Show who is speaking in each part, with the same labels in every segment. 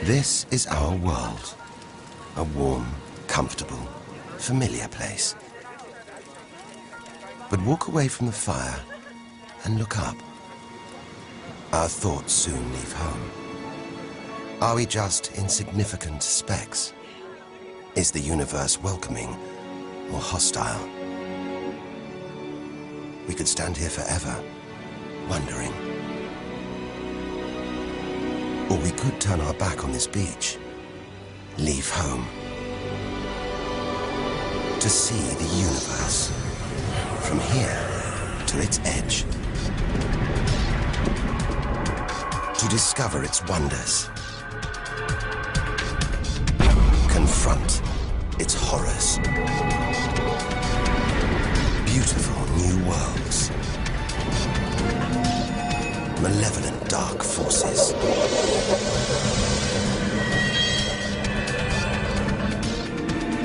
Speaker 1: This is our world. A warm, comfortable, familiar place. But walk away from the fire and look up. Our thoughts soon leave home. Are we just insignificant specks? Is the universe welcoming or hostile? We could stand here forever, wondering. Or we could turn our back on this beach, leave home, to see the universe, from here to its edge, to discover its wonders, confront its horrors. Beautiful new worlds, malevolent dark forces.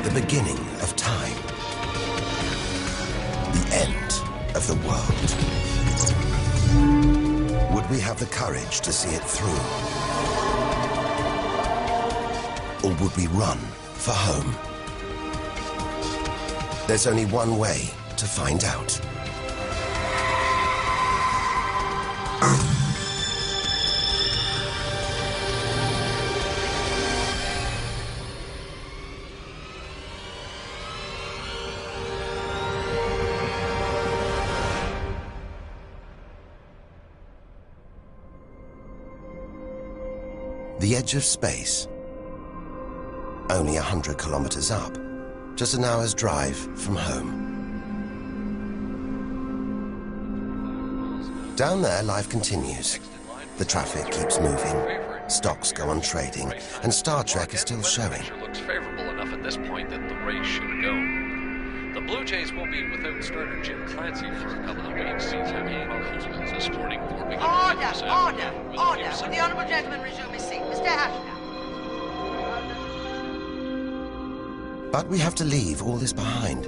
Speaker 1: The beginning of time. The end of the world. Would we have the courage to see it through? Or would we run for home? There's only one way to find out. The edge of space. Only 100 kilometers up. Just an hour's drive from home. Down there, life continues. The traffic keeps moving. Stocks go on trading, and Star Trek is still showing.
Speaker 2: Looks favorable enough at this point that the race should go. The Blue Jays will be without starter Jim Clancy for a couple of weeks. This morning,
Speaker 3: Order! Will the honourable gentleman resume his seat? Mr. Ashdown.
Speaker 1: But we have to leave all this behind.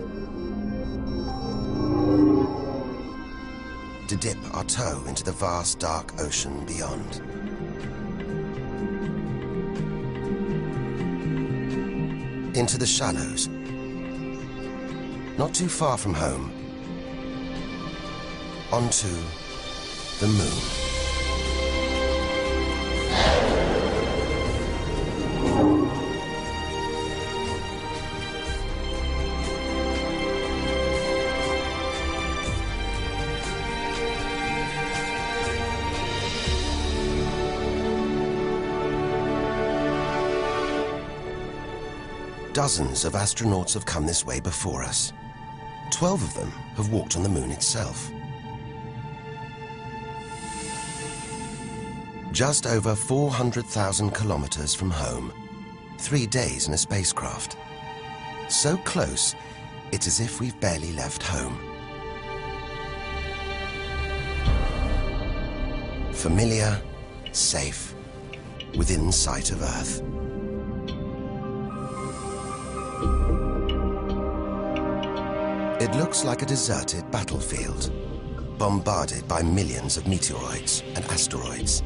Speaker 1: To dip our toe into the vast, dark ocean beyond. Into the shallows. Not too far from home. Onto the moon. Dozens of astronauts have come this way before us. 12 of them have walked on the moon itself. Just over 400,000 kilometers from home, 3 days in a spacecraft. So close, it's as if we've barely left home. Familiar, safe, within sight of Earth. It looks like a deserted battlefield, bombarded by millions of meteoroids and asteroids.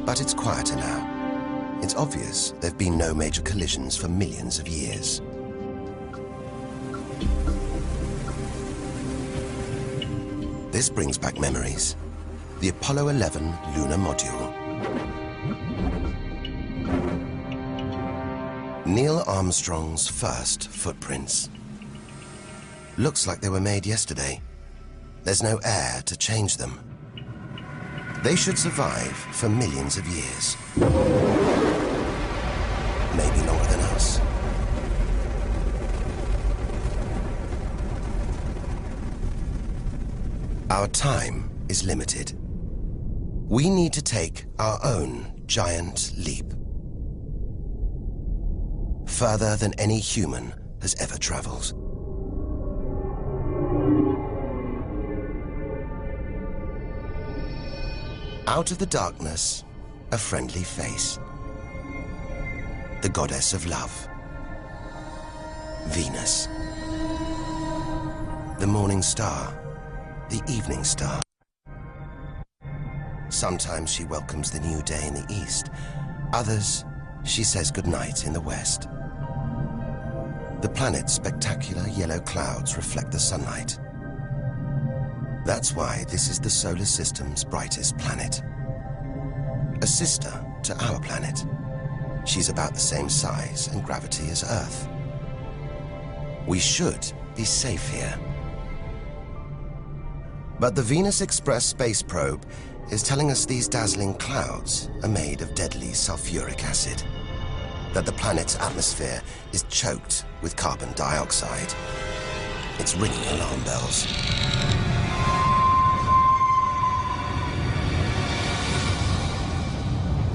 Speaker 1: But it's quieter now. It's obvious there have been no major collisions for millions of years. This brings back memories. The Apollo 11 lunar module. Neil Armstrong's first footprints. Looks like they were made yesterday. There's no air to change them. They should survive for millions of years. Maybe longer than us. Our time is limited. We need to take our own giant leap. Further than any human has ever traveled. Out of the darkness, a friendly face. The goddess of love. Venus. The morning star. The evening star. Sometimes she welcomes the new day in the east. Others, she says goodnight in the west. The planet's spectacular yellow clouds reflect the sunlight. That's why this is the solar system's brightest planet. A sister to our planet. She's about the same size and gravity as Earth. We should be safe here. But the Venus Express space probe is telling us these dazzling clouds are made of deadly sulfuric acid, that the planet's atmosphere is choked with carbon dioxide. It's ringing alarm bells.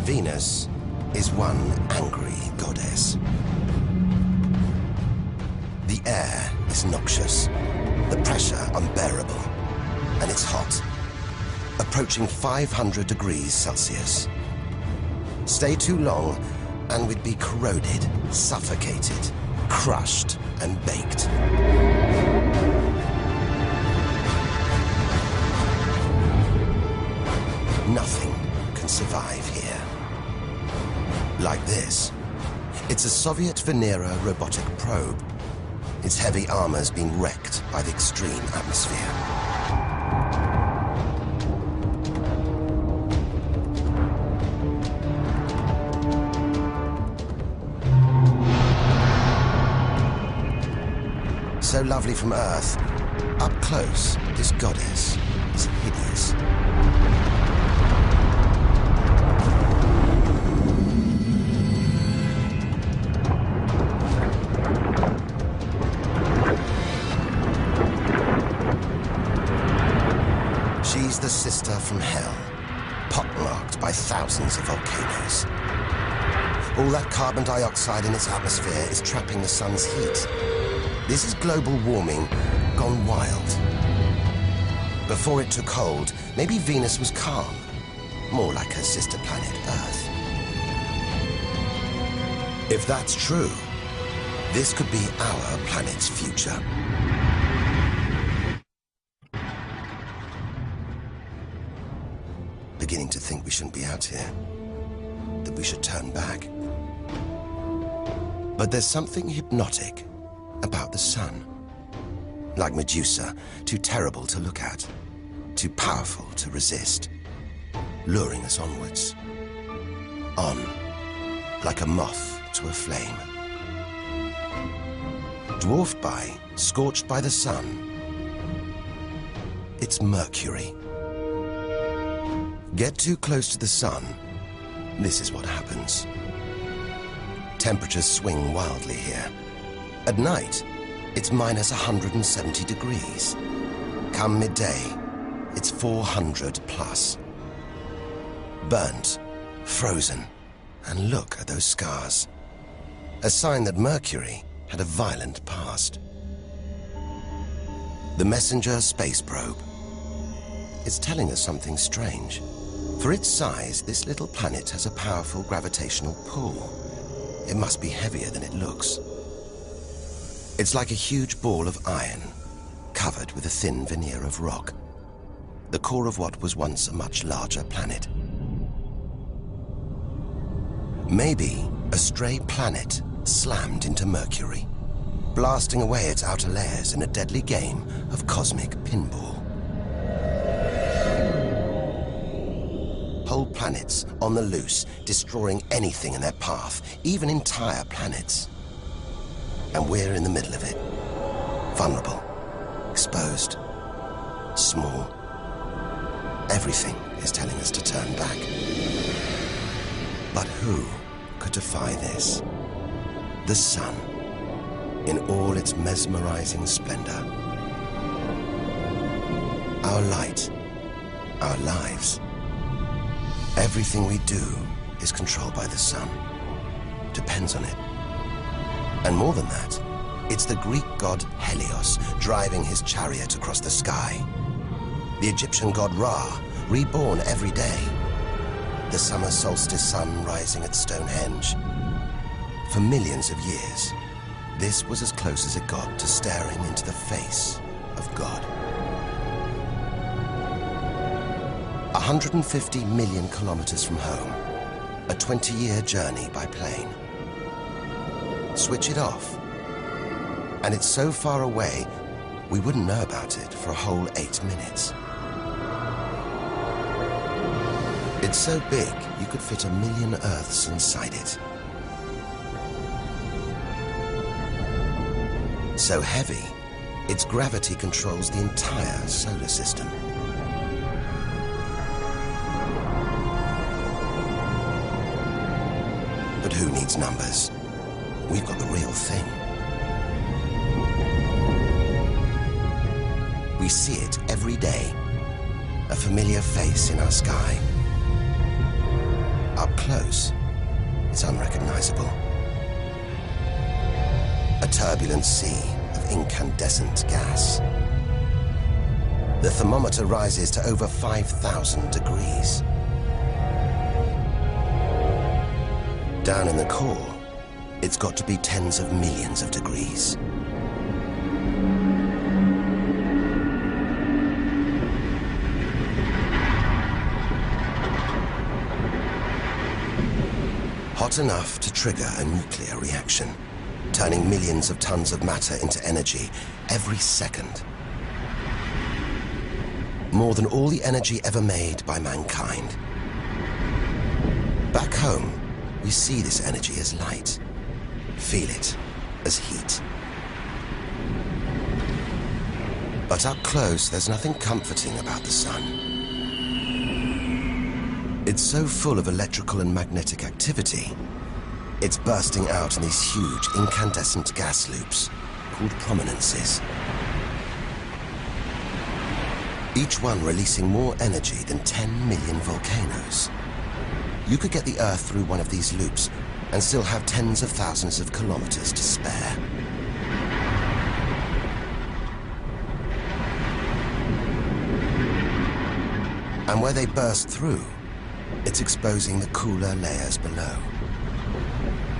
Speaker 1: Venus is one angry goddess. The air is noxious, the pressure unbearable, and it's hot, approaching 500 degrees Celsius. Stay too long, and we'd be corroded, suffocated, crushed, and baked. Nothing can survive here. Like this. It's a Soviet Venera robotic probe. Its heavy armor's been wrecked by the extreme atmosphere. So lovely from Earth, up close, this goddess is hideous. She's the sister from hell, pockmarked by thousands of volcanoes. All that carbon dioxide in its atmosphere is trapping the sun's heat. This is global warming gone wild. Before it took hold, maybe Venus was calm, more like her sister planet Earth. If that's true, this could be our planet's future. Beginning to think we shouldn't be out here, that we should turn back. But there's something hypnotic about the sun. Like Medusa, too terrible to look at, too powerful to resist, luring us onwards. On, like a moth to a flame. Dwarfed by, scorched by the sun, it's Mercury. Get too close to the sun, this is what happens. Temperatures swing wildly here. At night, it's minus 170 degrees. Come midday, it's 400 plus. Burnt, frozen, and look at those scars. A sign that Mercury had a violent past. The Messenger space probe is telling us something strange. For its size, this little planet has a powerful gravitational pull. It must be heavier than it looks. It's like a huge ball of iron, covered with a thin veneer of rock, the core of what was once a much larger planet. Maybe a stray planet slammed into Mercury, blasting away its outer layers in a deadly game of cosmic pinball. Whole planets on the loose, destroying anything in their path, even entire planets. And we're in the middle of it. Vulnerable, exposed, small. Everything is telling us to turn back. But who could defy this? The sun, in all its mesmerizing splendor. Our light, our lives. Everything we do is controlled by the sun, depends on it. And more than that, it's the Greek god Helios driving his chariot across the sky. The Egyptian god Ra, reborn every day. The summer solstice sun rising at Stonehenge. For millions of years, this was as close as it got to staring into the face of God. 150 million kilometers from home, a 20-year journey by plane. Switch it off, and it's so far away, we wouldn't know about it for a whole 8 minutes. It's so big, you could fit 1 million Earths inside it. So heavy, its gravity controls the entire solar system. But who needs numbers? We've got the real thing. We see it every day, a familiar face in our sky. Up close, it's unrecognizable. A turbulent sea of incandescent gas. The thermometer rises to over 5,000 degrees. Down in the core, it's got to be tens of millions of degrees. Hot enough to trigger a nuclear reaction, turning millions of tons of matter into energy every second. More than all the energy ever made by mankind. Back home, we see this energy as light, feel it as heat. But up close, there's nothing comforting about the sun. It's so full of electrical and magnetic activity, it's bursting out in these huge incandescent gas loops called prominences. Each one releasing more energy than 10 million volcanoes. You could get the Earth through one of these loops and still have tens of thousands of kilometers to spare. And where they burst through, it's exposing the cooler layers below,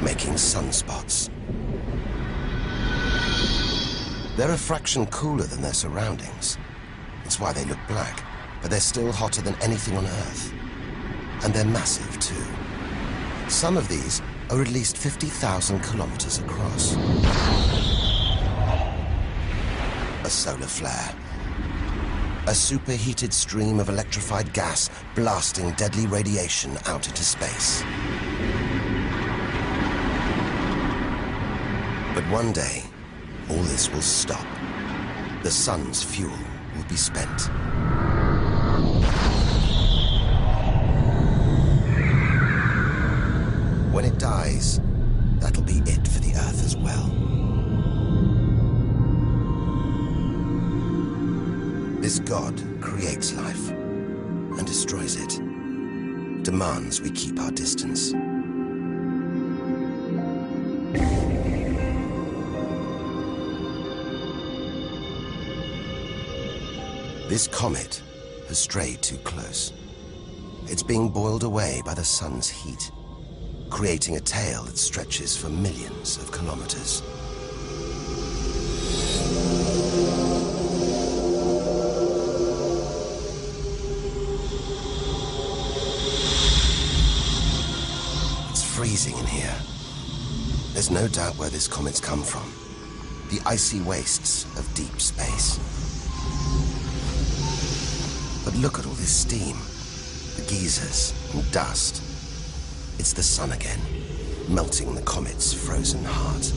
Speaker 1: making sunspots. They're a fraction cooler than their surroundings. It's why they look black, but they're still hotter than anything on Earth. And they're massive, too. Some of these are at least 50,000 kilometers across. A solar flare. A superheated stream of electrified gas blasting deadly radiation out into space. But one day, all this will stop. The sun's fuel will be spent. When it dies, that'll be it for the Earth as well. This God creates life and destroys it, demands we keep our distance. This comet has strayed too close. It's being boiled away by the sun's heat, creating a tail that stretches for millions of kilometers. It's freezing in here. There's no doubt where this comet's come from. The icy wastes of deep space. But look at all this steam, the geysers and dust. It's the sun again, melting the comet's frozen heart.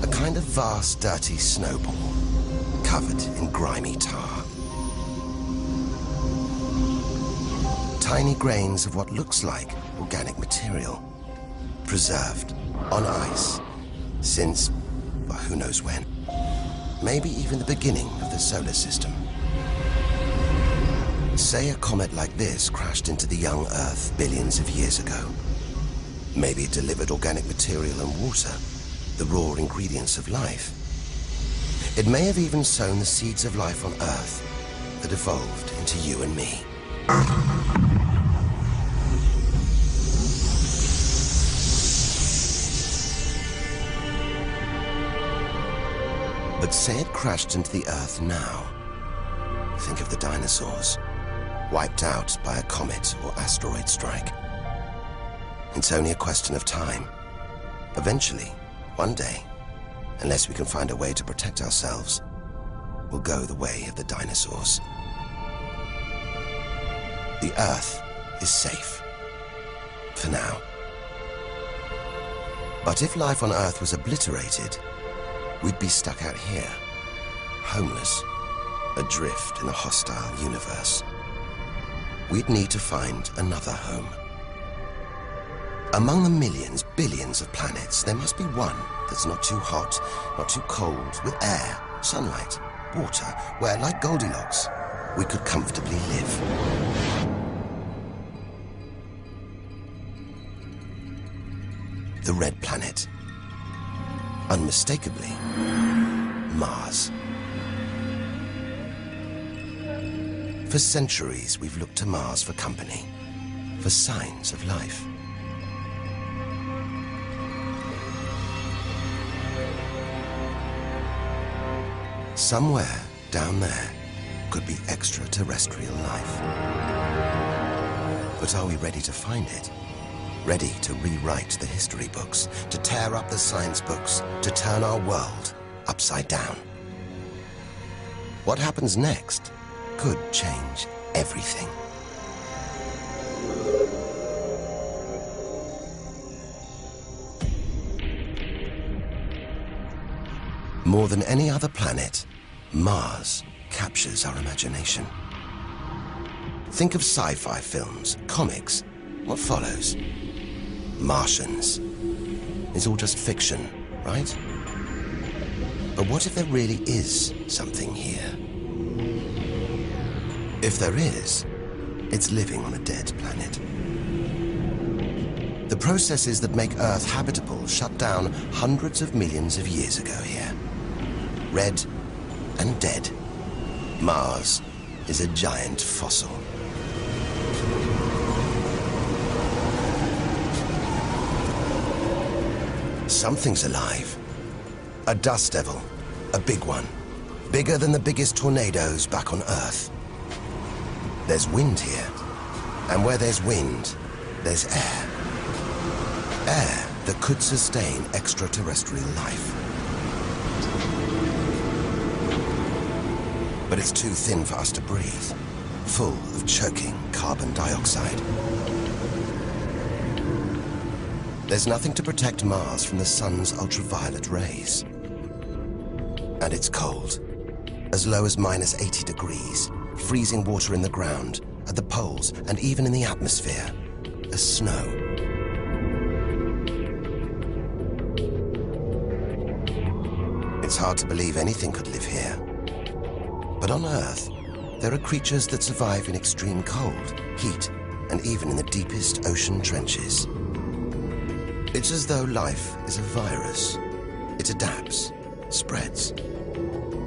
Speaker 1: A kind of vast, dirty snowball, covered in grimy tar. Tiny grains of what looks like organic material, preserved on ice since, well, who knows when. Maybe even the beginning of the solar system. Say a comet like this crashed into the young Earth billions of years ago. Maybe it delivered organic material and water, the raw ingredients of life. It may have even sown the seeds of life on Earth that evolved into you and me. But say it crashed into the Earth now. Think of the dinosaurs, wiped out by a comet or asteroid strike. It's only a question of time. Eventually, one day, unless we can find a way to protect ourselves, we'll go the way of the dinosaurs. The Earth is safe. For now. But if life on Earth was obliterated, we'd be stuck out here, homeless, adrift in a hostile universe. We'd need to find another home. Among the millions, billions of planets, there must be one that's not too hot, not too cold, with air, sunlight, water, where, like Goldilocks, we could comfortably live. The Red Planet. Unmistakably, Mars. For centuries, we've looked to Mars for company, for signs of life. Somewhere down there could be extraterrestrial life. But are we ready to find it? Ready to rewrite the history books, to tear up the science books, to turn our world upside down? What happens next could change everything. More than any other planet, Mars captures our imagination. Think of sci-fi films, comics. What follows? Martians. It's all just fiction, right? But what if there really is something here? If there is, it's living on a dead planet. The processes that make Earth habitable shut down hundreds of millions of years ago here. Red and dead. Mars is a giant fossil. Something's alive. A dust devil. A big one. Bigger than the biggest tornadoes back on Earth. There's wind here. And where there's wind, there's air. Air that could sustain extraterrestrial life. But it's too thin for us to breathe. Full of choking carbon dioxide. There's nothing to protect Mars from the sun's ultraviolet rays. And it's cold. As low as -80 degrees, freezing water in the ground, at the poles, and even in the atmosphere, as snow. It's hard to believe anything could live here. But on Earth, there are creatures that survive in extreme cold, heat, and even in the deepest ocean trenches. It's as though life is a virus. It adapts, spreads.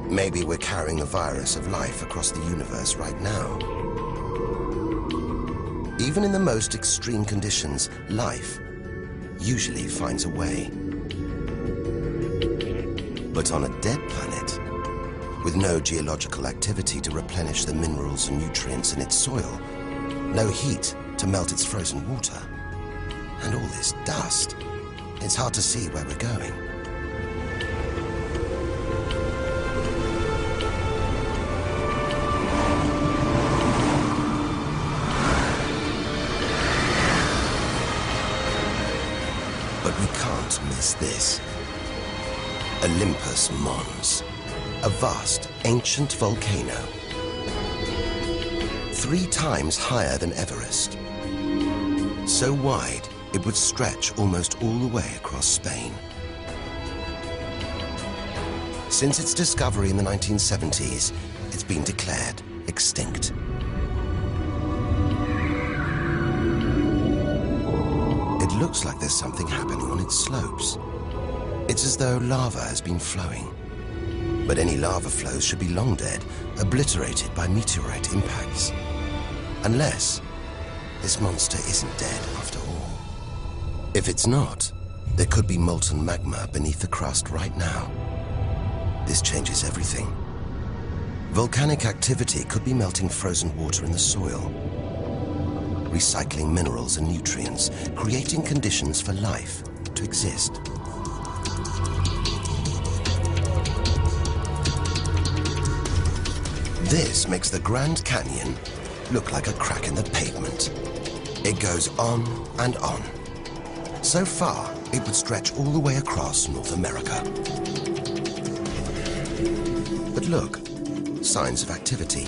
Speaker 1: Maybe we're carrying the virus of life across the universe right now. Even in the most extreme conditions, life usually finds a way. But on a dead planet, with no geological activity to replenish the minerals and nutrients in its soil, no heat to melt its frozen water, and all this dust, it's hard to see where we're going. But we can't miss this. Olympus Mons. A vast, ancient volcano. 3 times higher than Everest. So wide, it would stretch almost all the way across Spain. Since its discovery in the 1970s, it's been declared extinct. It looks like there's something happening on its slopes. It's as though lava has been flowing. But any lava flows should be long dead, obliterated by meteorite impacts. Unless this monster isn't dead after all. If it's not, there could be molten magma beneath the crust right now. This changes everything. Volcanic activity could be melting frozen water in the soil. recycling minerals and nutrients, creating conditions for life to exist. This makes the Grand Canyon look like a crack in the pavement. It goes on and on. So far, it would stretch all the way across North America. But look, signs of activity,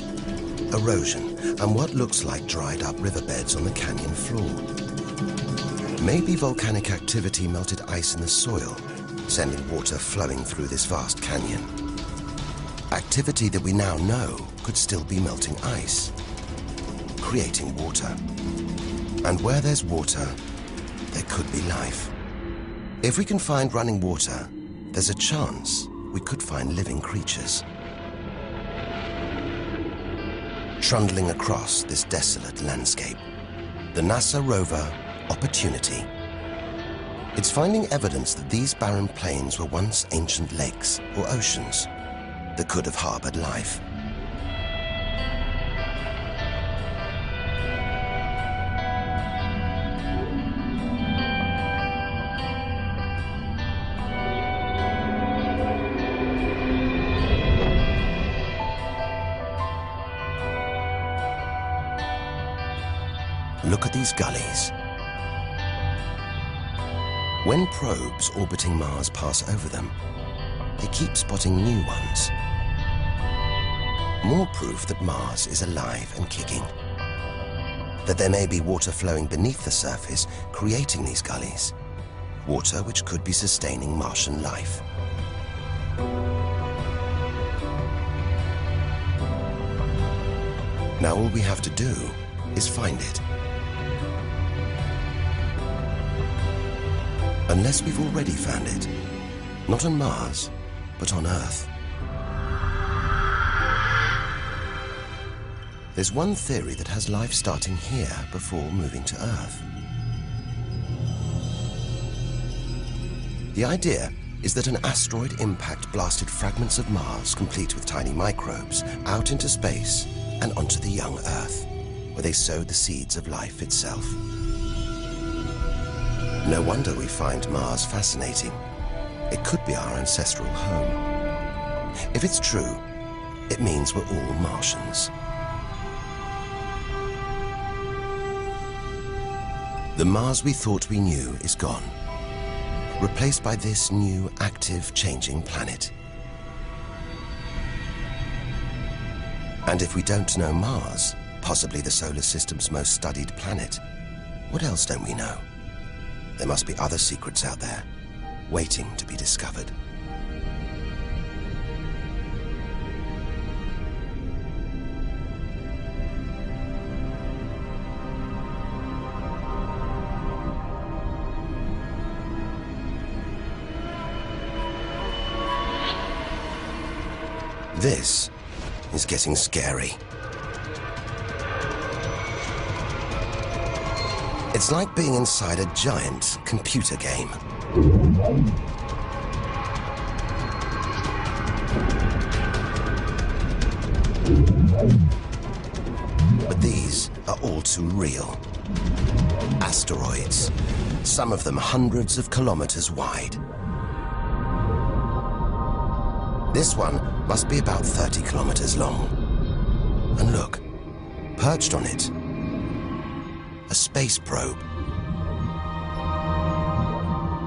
Speaker 1: erosion, and what looks like dried up riverbeds on the canyon floor. Maybe volcanic activity melted ice in the soil, sending water flowing through this vast canyon. Activity that we now know could still be melting ice, creating water. And where there's water, there could be life. If we can find running water, there's a chance we could find living creatures. Trundling across this desolate landscape, the NASA rover Opportunity. It's finding evidence that these barren plains were once ancient lakes or oceans that could have harbored life. Look at these gullies. When probes orbiting Mars pass over them, they keep spotting new ones. More proof that Mars is alive and kicking. That there may be water flowing beneath the surface, creating these gullies. Water which could be sustaining Martian life. Now all we have to do is find it. Unless we've already found it. Not on Mars, but on Earth. There's one theory that has life starting here before moving to Earth. The idea is that an asteroid impact blasted fragments of Mars, complete with tiny microbes, out into space and onto the young Earth, where they sowed the seeds of life itself. No wonder we find Mars fascinating. It could be our ancestral home. If it's true, it means we're all Martians. The Mars we thought we knew is gone, replaced by this new, active, changing planet. And if we don't know Mars, possibly the solar system's most studied planet, what else don't we know? There must be other secrets out there, waiting to be discovered. This is getting scary. It's like being inside a giant computer game. But these are all too real. Asteroids, some of them hundreds of kilometers wide. This one must be about 30 kilometers long. And look, perched on it, a space probe.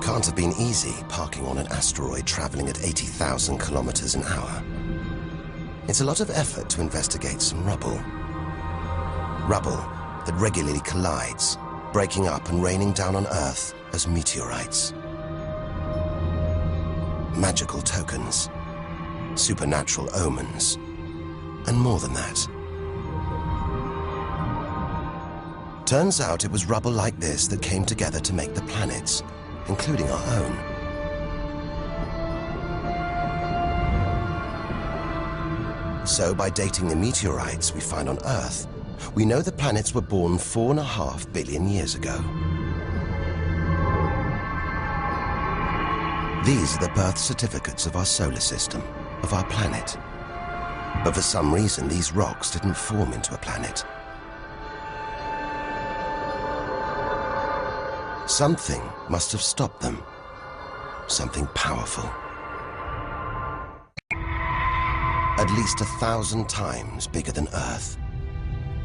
Speaker 1: Can't have been easy parking on an asteroid traveling at 80,000 kilometers an hour. It's a lot of effort to investigate some rubble. Rubble that regularly collides, breaking up and raining down on Earth as meteorites. Magical tokens, supernatural omens, and more than that. Turns out it was rubble like this that came together to make the planets, including our own. So by dating the meteorites we find on Earth, we know the planets were born 4.5 billion years ago. These are the birth certificates of our solar system, of our planet. But for some reason, these rocks didn't form into a planet. Something must have stopped them. Something powerful. At least 1,000 times bigger than Earth.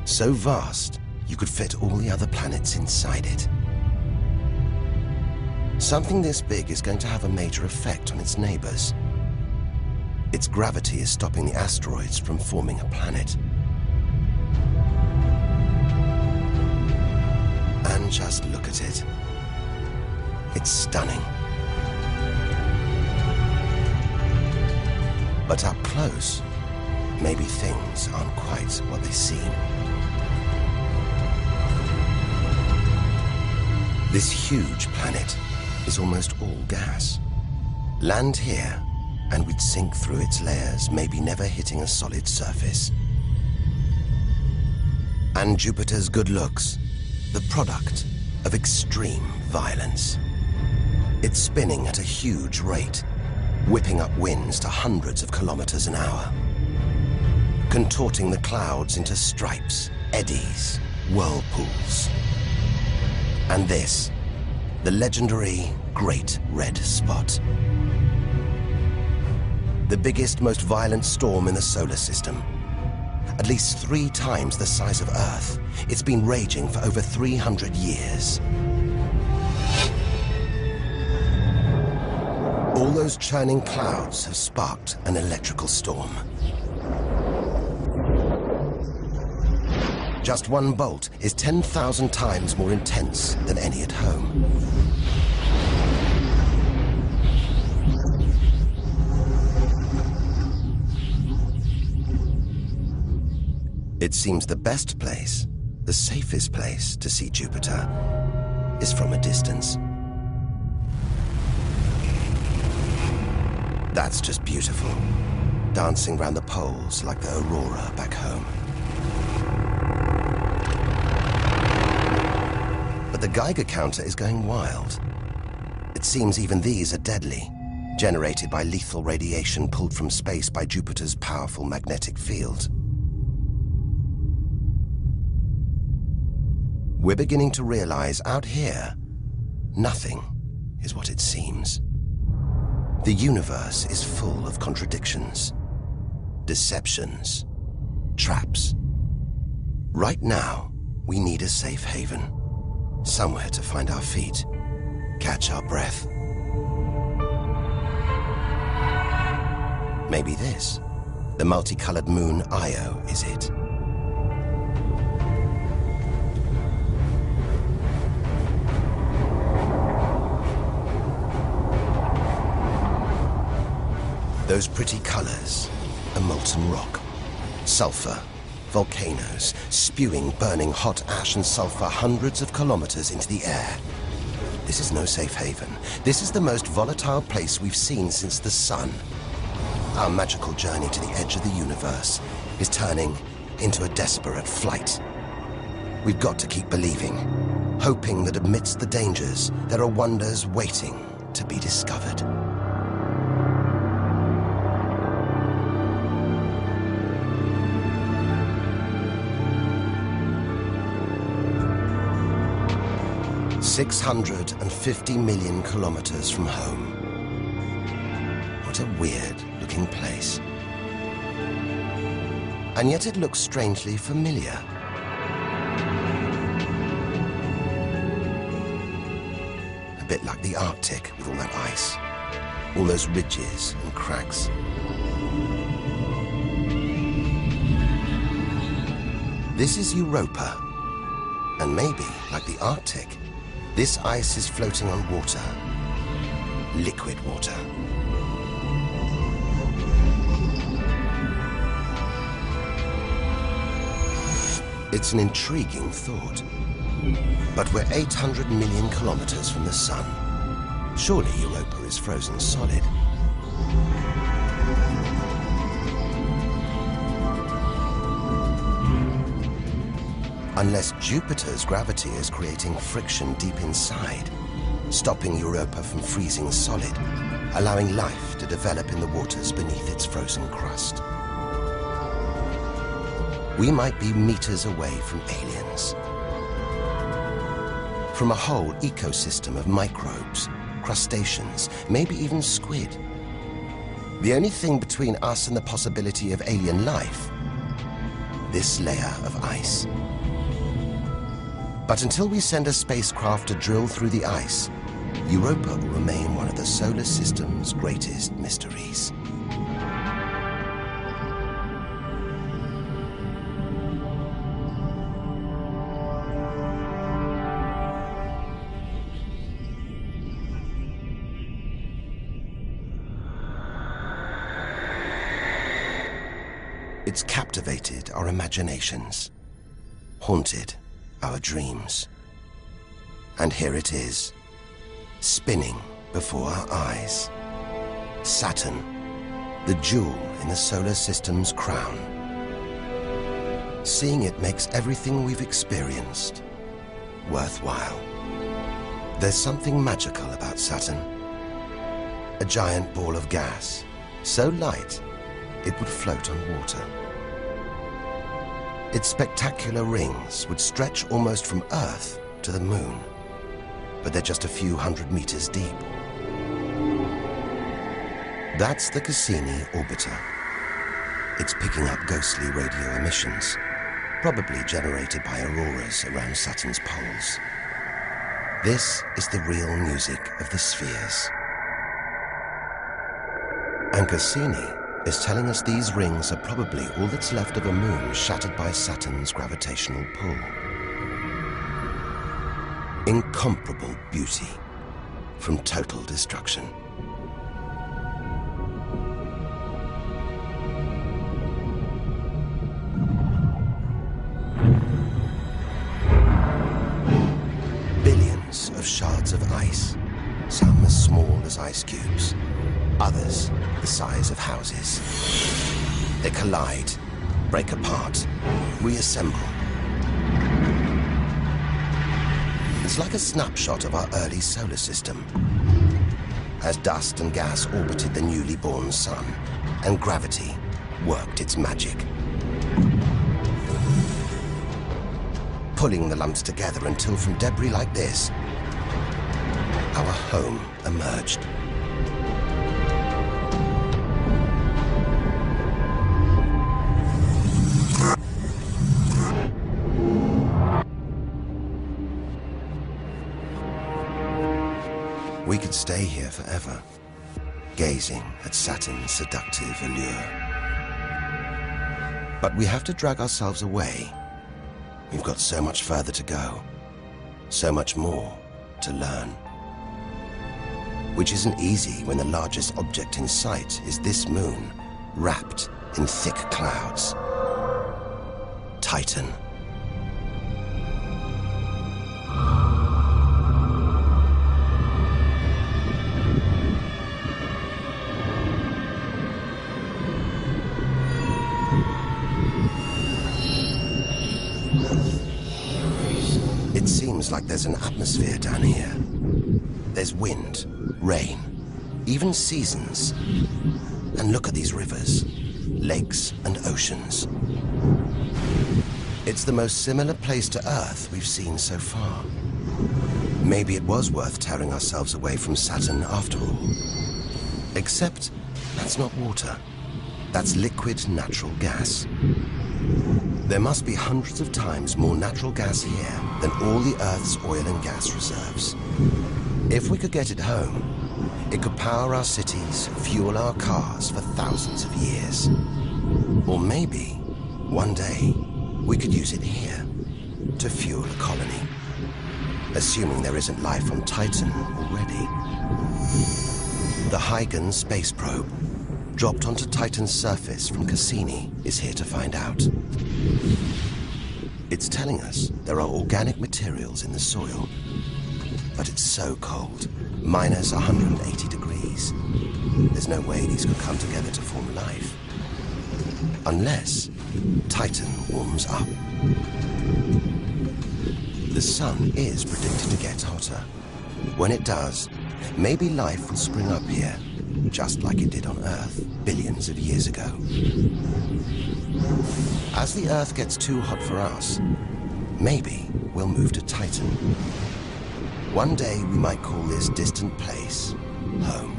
Speaker 1: So vast, you could fit all the other planets inside it. Something this big is going to have a major effect on its neighbors. Its gravity is stopping the asteroids from forming a planet. And just look at it. It's stunning. But up close, maybe things aren't quite what they seem. This huge planet is almost all gas. Land here, and we'd sink through its layers, maybe never hitting a solid surface. And Jupiter's good looks, the product of extreme violence. It's spinning at a huge rate, whipping up winds to hundreds of kilometers an hour, contorting the clouds into stripes, eddies, whirlpools. And this, the legendary Great Red Spot. The biggest, most violent storm in the solar system. At least 3 times the size of Earth. It's been raging for over 300 years. All those churning clouds have sparked an electrical storm. Just one bolt is 10,000 times more intense than any at home. It seems the best place, the safest place to see Jupiter is from a distance. That's just beautiful, dancing round the poles like the aurora back home. But the Geiger counter is going wild. It seems even these are deadly, generated by lethal radiation pulled from space by Jupiter's powerful magnetic field. We're beginning to realize out here, nothing is what it seems. The universe is full of contradictions, deceptions, traps. Right now, we need a safe haven, somewhere to find our feet, catch our breath. Maybe this, the multicolored moon Io, is it? Those pretty colors, a molten rock, sulfur, volcanoes, spewing burning hot ash and sulfur hundreds of kilometers into the air. This is no safe haven. This is the most volatile place we've seen since the sun. Our magical journey to the edge of the universe is turning into a desperate flight. We've got to keep believing, hoping that amidst the dangers, there are wonders waiting to be discovered. $650 million kilometers from home. What a weird-looking place. And yet it looks strangely familiar. A bit like the Arctic with all that ice, all those ridges and cracks. This is Europa, and maybe, like the Arctic, this ice is floating on water, liquid water. It's an intriguing thought. But we're 800 million kilometers from the sun. Surely Europa is frozen solid. Unless Jupiter's gravity is creating friction deep inside, stopping Europa from freezing solid, allowing life to develop in the waters beneath its frozen crust. We might be meters away from aliens, from a whole ecosystem of microbes, crustaceans, maybe even squid. The only thing between us and the possibility of alien life, this layer of ice. But until we send a spacecraft to drill through the ice, Europa will remain one of the solar system's greatest mysteries. It's captivated our imaginations, haunted our dreams. And here it is, spinning before our eyes. Saturn, the jewel in the solar system's crown. Seeing it makes everything we've experienced worthwhile. There's something magical about Saturn. A giant ball of gas, so light it would float on water. Its spectacular rings would stretch almost from Earth to the Moon, but they're just a few hundred meters deep. That's the Cassini orbiter. It's picking up ghostly radio emissions, probably generated by auroras around Saturn's poles. This is the real music of the spheres. And Cassini is telling us these rings are probably all that's left of a moon shattered by Saturn's gravitational pull. Incomparable beauty from total destruction. Billions of shards of ice, some as small as ice cubes, others the size of houses. They collide, break apart, reassemble. It's like a snapshot of our early solar system, as dust and gas orbited the newly born sun, and gravity worked its magic, pulling the lumps together until from debris like this, our home emerged. We could stay here forever, gazing at Saturn's seductive allure. But we have to drag ourselves away. We've got so much further to go, so much more to learn. Which isn't easy when the largest object in sight is this moon, wrapped in thick clouds. Titan. It seems like there's an atmosphere down here. There's wind, rain, even seasons. And look at these rivers, lakes and oceans. It's the most similar place to Earth we've seen so far. Maybe it was worth tearing ourselves away from Saturn after all. Except that's not water. That's liquid natural gas. There must be hundreds of times more natural gas here than all the Earth's oil and gas reserves. If we could get it home, it could power our cities, fuel our cars for thousands of years. Or maybe, one day, we could use it here to fuel a colony. Assuming there isn't life on Titan already. The Huygens space probe, dropped onto Titan's surface from Cassini, is here to find out. It's telling us there are organic materials in the soil, but it's so cold, minus 180 degrees. There's no way these could come together to form life. Unless Titan warms up. The sun is predicted to get hotter. When it does, maybe life will spring up here, just like it did on Earth billions of years ago. As the Earth gets too hot for us, maybe we'll move to Titan. One day we might call this distant place home.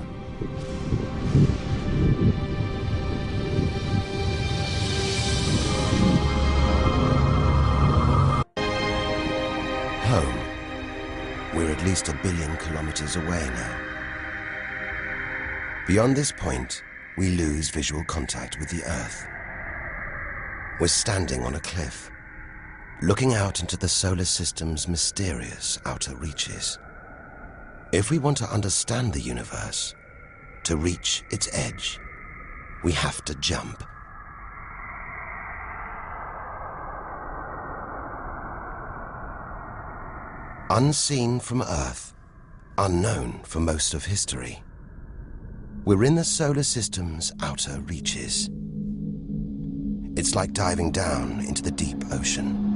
Speaker 1: Home. We're at least 1 billion kilometers away now. Beyond this point, we lose visual contact with the Earth. We're standing on a cliff, looking out into the solar system's mysterious outer reaches. If we want to understand the universe, to reach its edge, we have to jump. Unseen from Earth, unknown for most of history, we're in the solar system's outer reaches. It's like diving down into the deep ocean.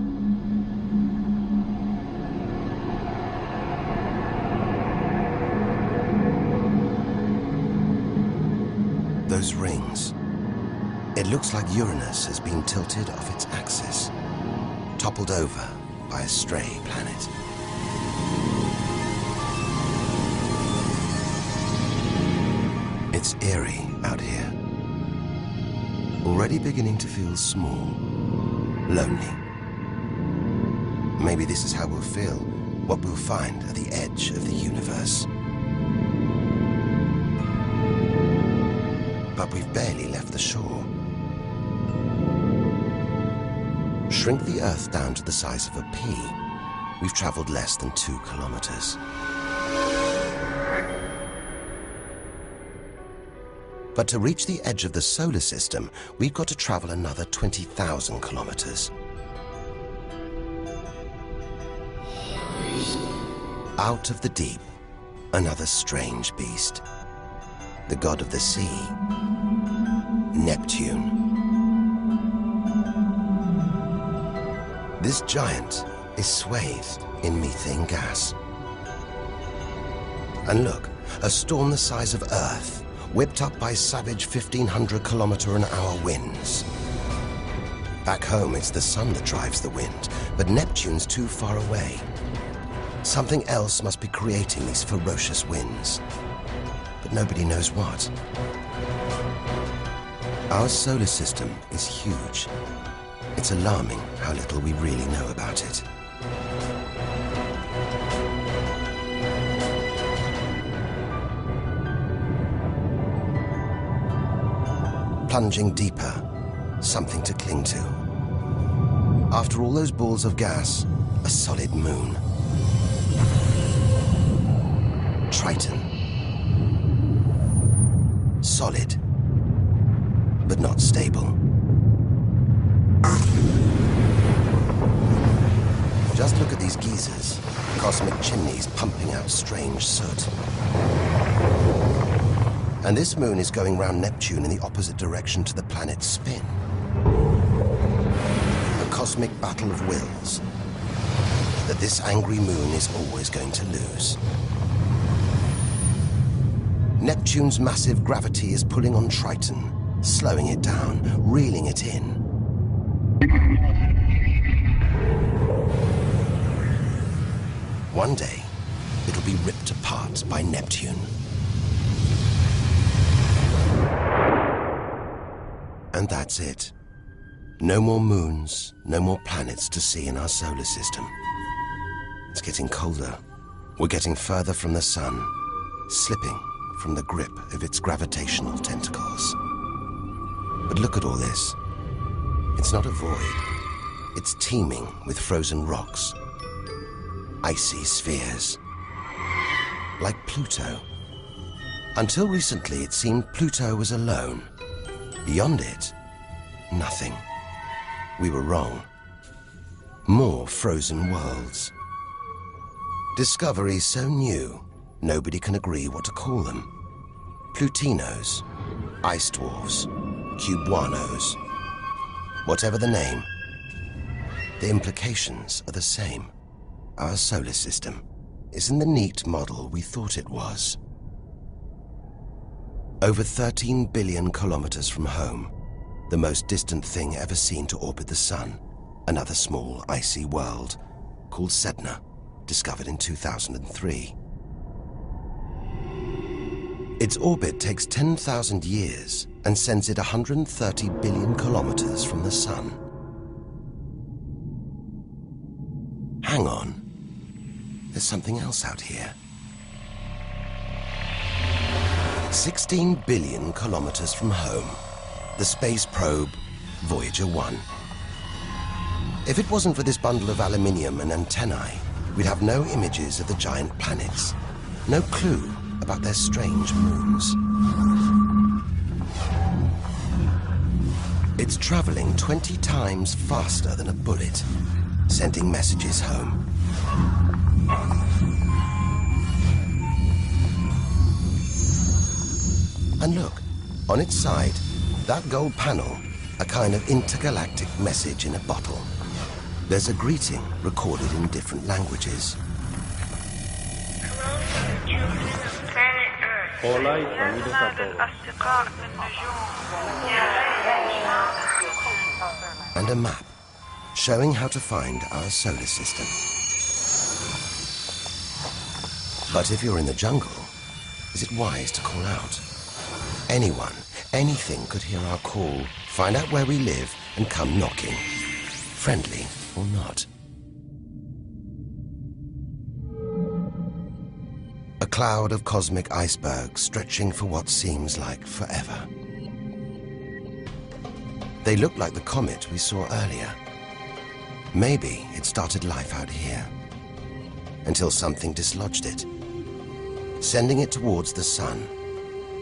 Speaker 1: Those rings. It looks like Uranus has been tilted off its axis, toppled over by a stray planet. It's eerie out here. Already beginning to feel small, lonely. Maybe this is how we'll feel, what we'll find at the edge of the universe. But we've barely left the shore. Shrink the Earth down to the size of a pea. We've traveled less than 2 kilometers. But to reach the edge of the solar system, we've got to travel another 20,000 kilometers. Out of the deep, another strange beast. The god of the sea, Neptune. This giant is swathed in methane gas. And look, a storm the size of Earth, whipped up by savage 1,500-kilometer-an-hour winds. Back home, it's the sun that drives the wind, but Neptune's too far away. Something else must be creating these ferocious winds, but nobody knows what. Our solar system is huge. It's alarming how little we really know about it. Plunging deeper, something to cling to. After all those balls of gas, a solid moon. Triton. Solid, but not stable. Just look at these geysers, cosmic chimneys pumping out strange soot. And this moon is going round Neptune in the opposite direction to the planet's spin. A cosmic battle of wills that this angry moon is always going to lose. Neptune's massive gravity is pulling on Triton, slowing it down, reeling it in. One day, it'll be ripped apart by Neptune. And that's it. No more moons, no more planets to see in our solar system. It's getting colder. We're getting further from the sun, slipping from the grip of its gravitational tentacles. But look at all this. It's not a void. It's teeming with frozen rocks, icy spheres, like Pluto. Until recently, it seemed Pluto was alone. Beyond it, nothing. We were wrong. More frozen worlds. Discoveries so new, nobody can agree what to call them. Plutinos, ice dwarfs, cubanos. Whatever the name, the implications are the same. Our solar system isn't the neat model we thought it was. Over 13 billion kilometers from home, the most distant thing ever seen to orbit the sun, another small icy world called Sedna. discovered in 2003. Its orbit takes 10,000 years and sends it 130 billion kilometers from the Sun. Hang on. There's something else out here. 16 billion kilometers from home, the space probe Voyager 1. If it wasn't for this bundle of aluminium and antennae, we'd have no images of the giant planets, no clue about their strange moons. It's traveling 20 times faster than a bullet, sending messages home. And look, on its side, that gold panel, a kind of intergalactic message in a bottle. There's a greeting recorded in different languages.
Speaker 4: Hola y bienvenidos a todos.
Speaker 1: And a map showing how to find our solar system. But if you're in the jungle, is it wise to call out? Anyone, anything could hear our call, find out where we live, and come knocking. Friendly or not. A cloud of cosmic icebergs stretching for what seems like forever. They look like the comet we saw earlier. Maybe it started life out here, until something dislodged it, sending it towards the Sun,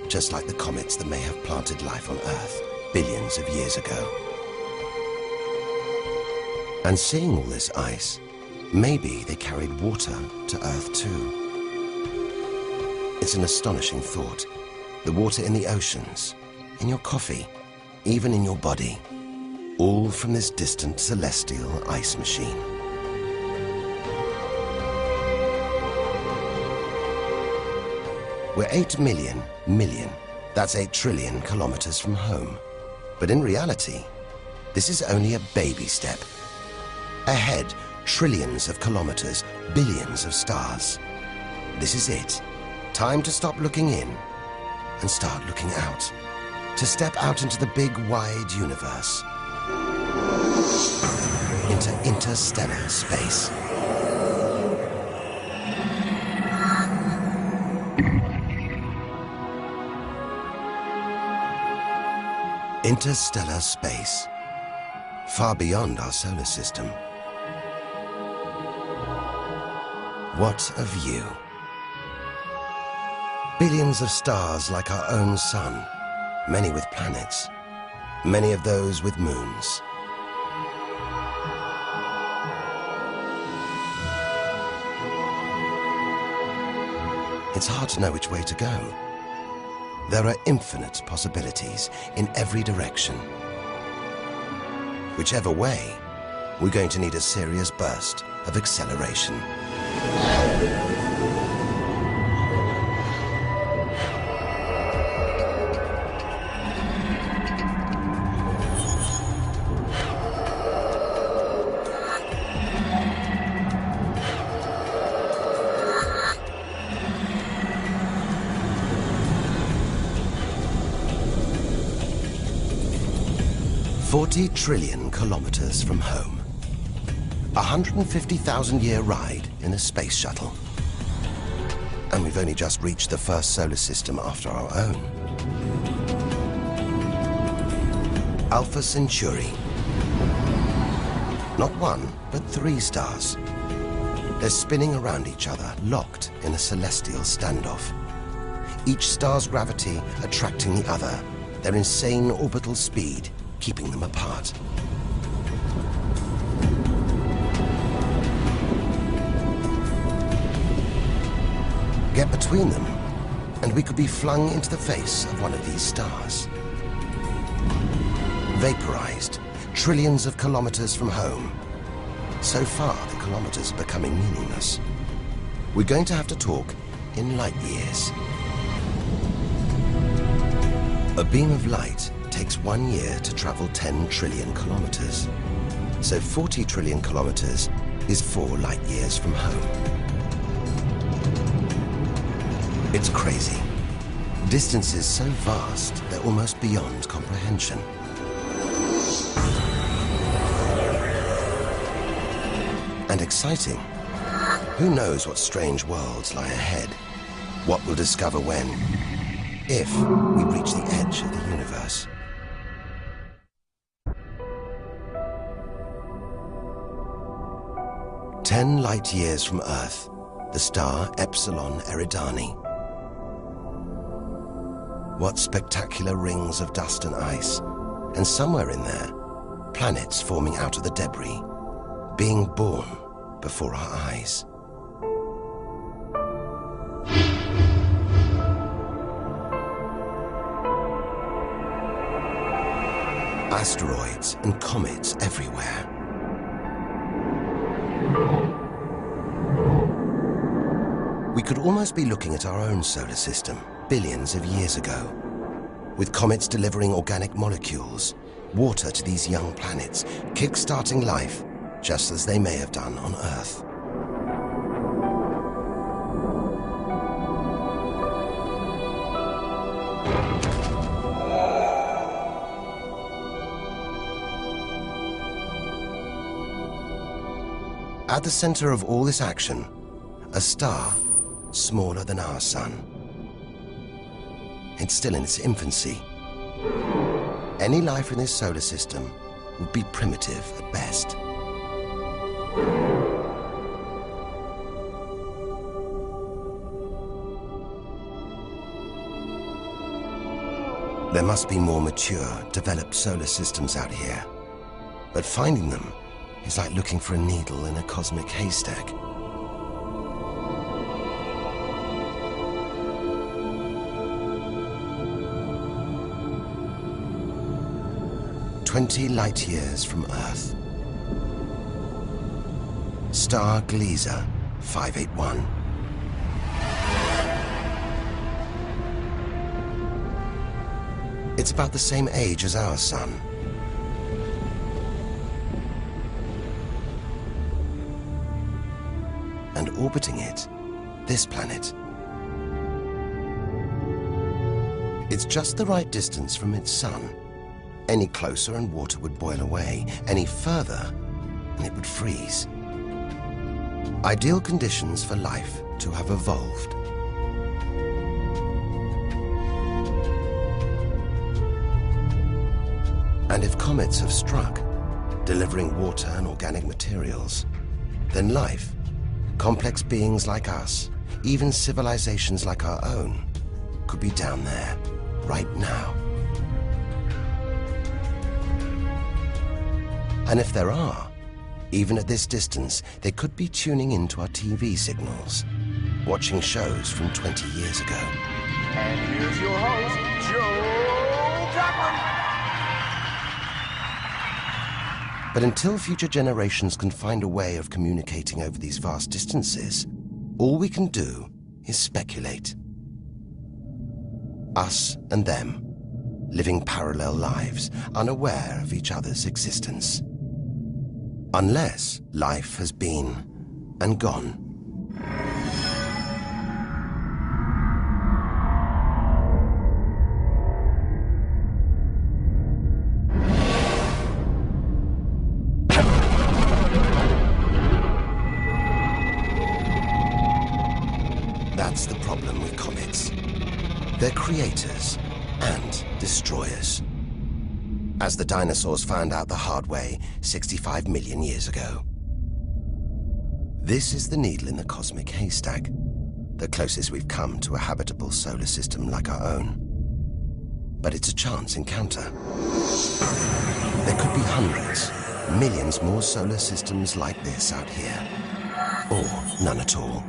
Speaker 1: just like the comets that may have planted life on Earth billions of years ago. And seeing all this ice, maybe they carried water to Earth too. It's an astonishing thought. The water in the oceans, in your coffee, even in your body, all from this distant celestial ice machine. We're 8 million, that's 8 trillion kilometers from home. But in reality, this is only a baby step. Ahead, trillions of kilometers, billions of stars. This is it. Time to stop looking in and start looking out. To step out into the big, wide universe. Into interstellar space. Interstellar space. Far beyond our solar system. What a view. Billions of stars like our own sun, many with planets, many of those with moons. It's hard to know which way to go. There are infinite possibilities in every direction. Whichever way, we're going to need a serious burst of acceleration. $40 trillion kilometers from home. 150,000-year ride in a space shuttle. And we've only just reached the first solar system after our own. Alpha Centauri. Not one, but 3 stars. They're spinning around each other, locked in a celestial standoff. Each star's gravity attracting the other, their insane orbital speed keeping them apart. Get between them, and we could be flung into the face of one of these stars. Vaporized, trillions of kilometers from home. So far, the kilometers are becoming meaningless. We're going to have to talk in light years. A beam of light takes 1 year to travel 10 trillion kilometers. So 40 trillion kilometers is 4 light years from home. It's crazy. Distances so vast, they're almost beyond comprehension. And exciting. Who knows what strange worlds lie ahead? What we'll discover when, if we reach the edge of the universe. "10 light years from Earth, the star Epsilon Eridani. What spectacular rings of dust and ice, and somewhere in there, planets forming out of the debris, being born before our eyes. Asteroids and comets everywhere. We could almost be looking at our own solar system, billions of years ago, with comets delivering organic molecules, water to these young planets, kick-starting life, just as they may have done on Earth. At the center of all this action, a star smaller than our sun. It's still in its infancy. Any life in this solar system would be primitive at best. There must be more mature, developed solar systems out here, but finding them is like looking for a needle in a cosmic haystack. "20 light years from Earth. Star Gliese 581. It's about the same age as our sun. And orbiting it, this planet. It's just the right distance from its sun. Any closer and water would boil away. Any further and it would freeze. Ideal conditions for life to have evolved. And if comets have struck, delivering water and organic materials, then life, complex beings like us, even civilizations like our own, could be down there, right now. And if there are, even at this distance, they could be tuning into our TV signals, watching shows from 20 years ago.
Speaker 5: And here's your host, Joe Cochran.
Speaker 1: But until future generations can find a way of communicating over these vast distances, all we can do is speculate. Us and them, living parallel lives, unaware of each other's existence. Unless life has been and gone. That's the problem with comets. They're creators and destroyers. As the dinosaurs found out the hard way 65 million years ago. This is the needle in the cosmic haystack, the closest we've come to a habitable solar system like our own. But it's a chance encounter. There could be hundreds, millions more solar systems like this out here. Or none at all.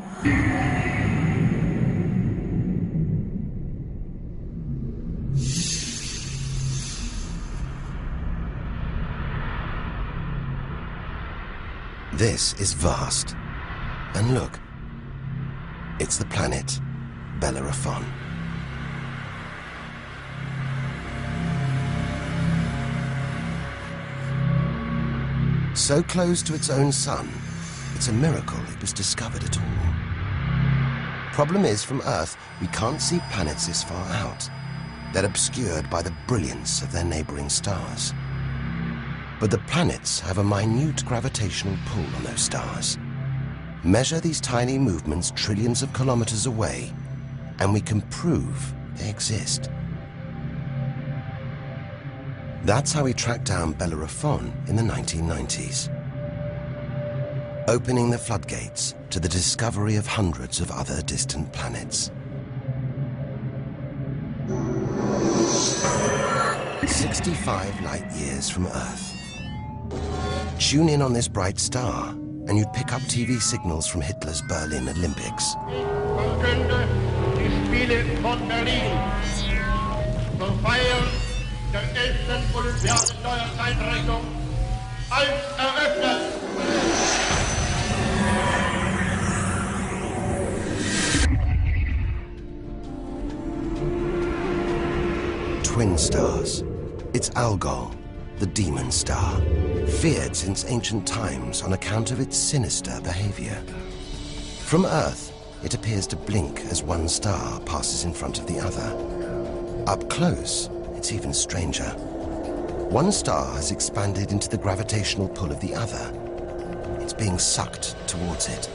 Speaker 1: This is vast. And look, it's the planet Bellerophon. So close to its own sun, it's a miracle it was discovered at all. Problem is, from Earth, we can't see planets this far out. They're obscured by the brilliance of their neighboring stars. But the planets have a minute gravitational pull on those stars. Measure these tiny movements trillions of kilometers away, and we can prove they exist. That's how we tracked down Bellerophon in the 1990s, opening the floodgates to the discovery of hundreds of other distant planets. 65 light years from Earth. Tune in on this bright star, and you'd pick up TV signals from Hitler's Berlin Olympics.
Speaker 6: Verkünde die Spiele von Berlin zur Feier der 11. Olympiade neuer Zeitrechnung als eröffnet.
Speaker 1: Twin stars. It's Algol, the demon star, feared since ancient times on account of its sinister behavior. From Earth, it appears to blink as one star passes in front of the other. Up close, it's even stranger. One star has expanded into the gravitational pull of the other. It's being sucked towards it.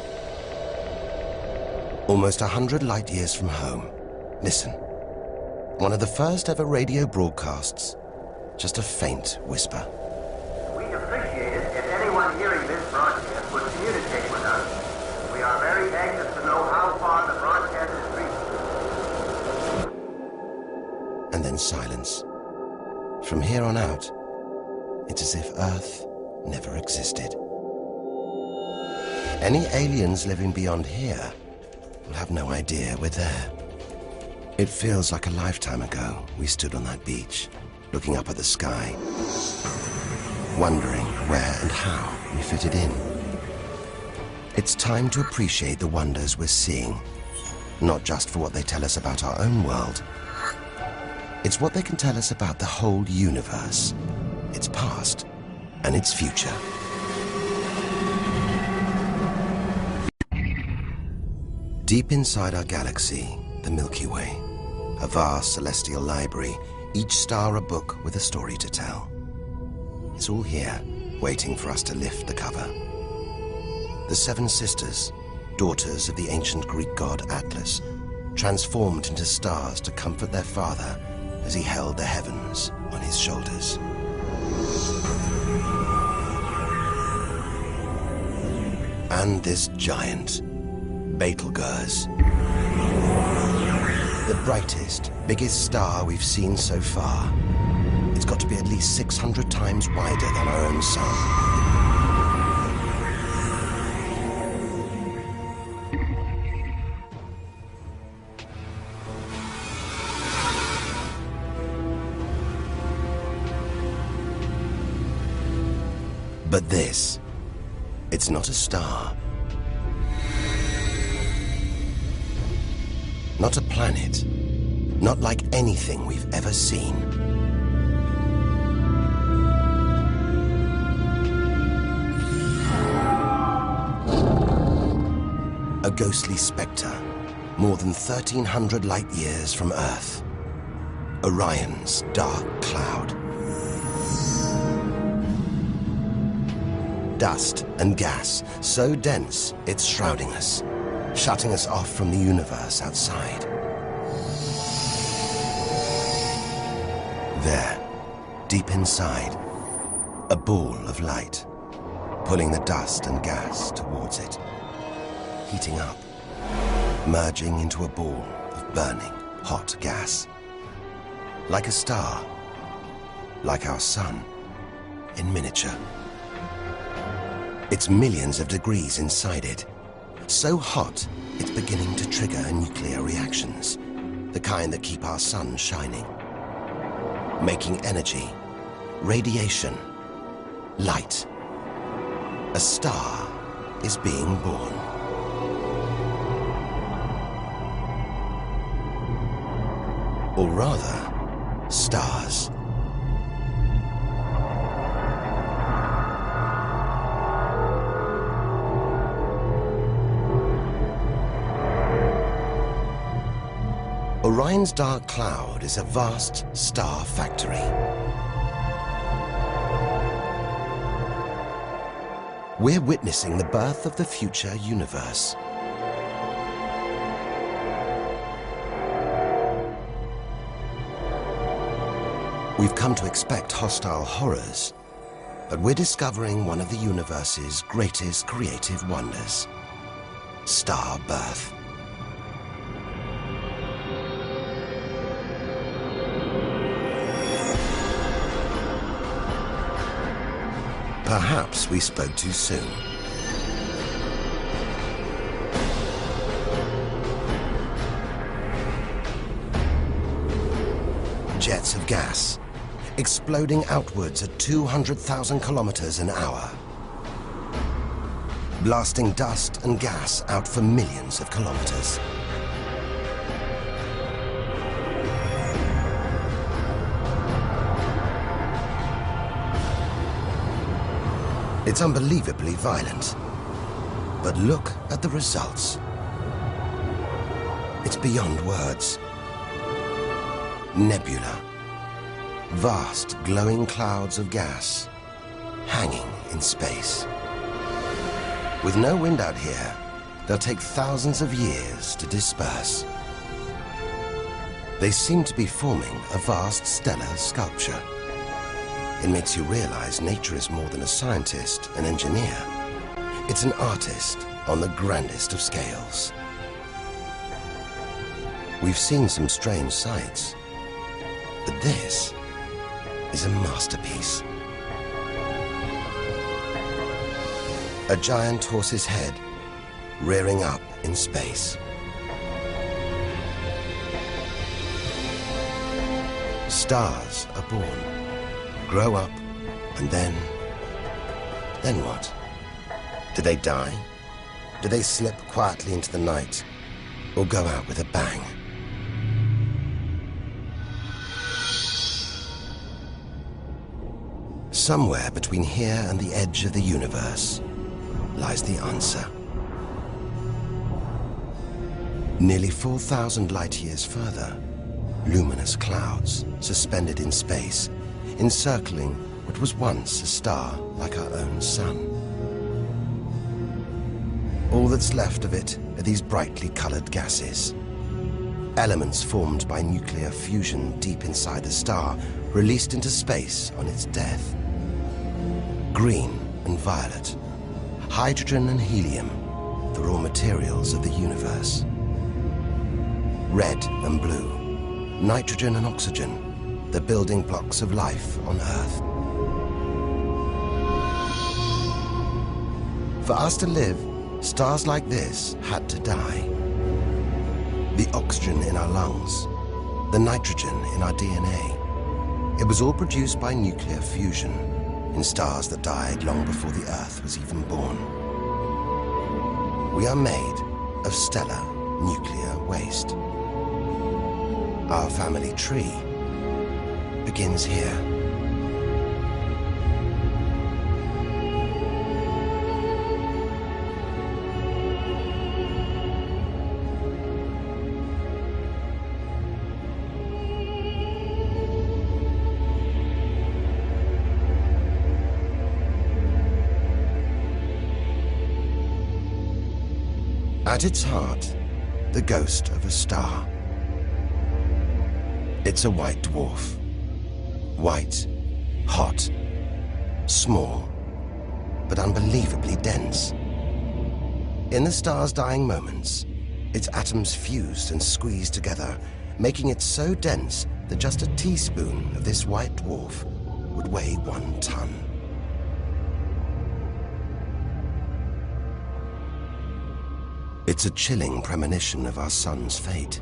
Speaker 1: Almost 100 light years from home. Listen. One of the first ever radio broadcasts. Just a faint whisper.
Speaker 7: We'd appreciate it if anyone hearing this broadcast would communicate with us. We are very anxious to know how far the broadcast is reaching.
Speaker 1: And then silence. From here on out, it's as if Earth never existed. Any aliens living beyond here will have no idea we're there. It feels like a lifetime ago we stood on that beach, looking up at the sky, wondering where and how we fitted in. It's time to appreciate the wonders we're seeing, not just for what they tell us about our own world. It's what they can tell us about the whole universe, its past and its future. Deep inside our galaxy, the Milky Way, a vast celestial library, each star a book with a story to tell. It's all here, waiting for us to lift the cover. The Seven Sisters, daughters of the ancient Greek god Atlas, transformed into stars to comfort their father as he held the heavens on his shoulders. And this giant, Betelgeuse. The brightest, biggest star we've seen so far. It's got to be at least 600 times wider than our own sun. But this, it's not a star. Not a planet. Not like anything we've ever seen. A ghostly spectre, more than 1,300 light years from Earth. Orion's dark cloud. Dust and gas, so dense it's shrouding us, shutting us off from the universe outside. There, deep inside, a ball of light, pulling the dust and gas towards it, heating up, merging into a ball of burning, hot gas. Like a star, like our sun, in miniature. It's millions of degrees inside it. So hot, it's beginning to trigger nuclear reactions, the kind that keep our sun shining. Making energy, radiation, light. A star is being born. Or rather, stars. Orion's dark cloud is a vast star factory. We're witnessing the birth of the future universe. We've come to expect hostile horrors, but we're discovering one of the universe's greatest creative wonders: star birth. Perhaps we spoke too soon. Jets of gas, exploding outwards at 200,000 kilometers an hour, blasting dust and gas out for millions of kilometers. It's unbelievably violent, but look at the results. It's beyond words. Nebula. Vast glowing clouds of gas hanging in space. With no wind out here, they'll take thousands of years to disperse. They seem to be forming a vast stellar sculpture. It makes you realize nature is more than a scientist, an engineer. It's an artist on the grandest of scales. We've seen some strange sights, but this is a masterpiece. A giant horse's head rearing up in space. Stars are born, grow up, and then what? Do they die? Do they slip quietly into the night, or go out with a bang? Somewhere between here and the edge of the universe lies the answer. Nearly 4,000 light-years further, luminous clouds suspended in space, encircling what was once a star like our own sun. All that's left of it are these brightly colored gases. Elements formed by nuclear fusion deep inside the star, released into space on its death. Green and violet, hydrogen and helium, the raw materials of the universe. Red and blue, nitrogen and oxygen, the building blocks of life on Earth. For us to live, stars like this had to die. The oxygen in our lungs, the nitrogen in our DNA, it was all produced by nuclear fusion in stars that died long before the Earth was even born. We are made of stellar nuclear waste. Our family tree begins here. At its heart, the ghost of a star. It's a white dwarf. White, hot, small, but unbelievably dense. In the star's dying moments, its atoms fused and squeezed together, making it so dense that just a teaspoon of this white dwarf would weigh 1 ton. It's a chilling premonition of our sun's fate.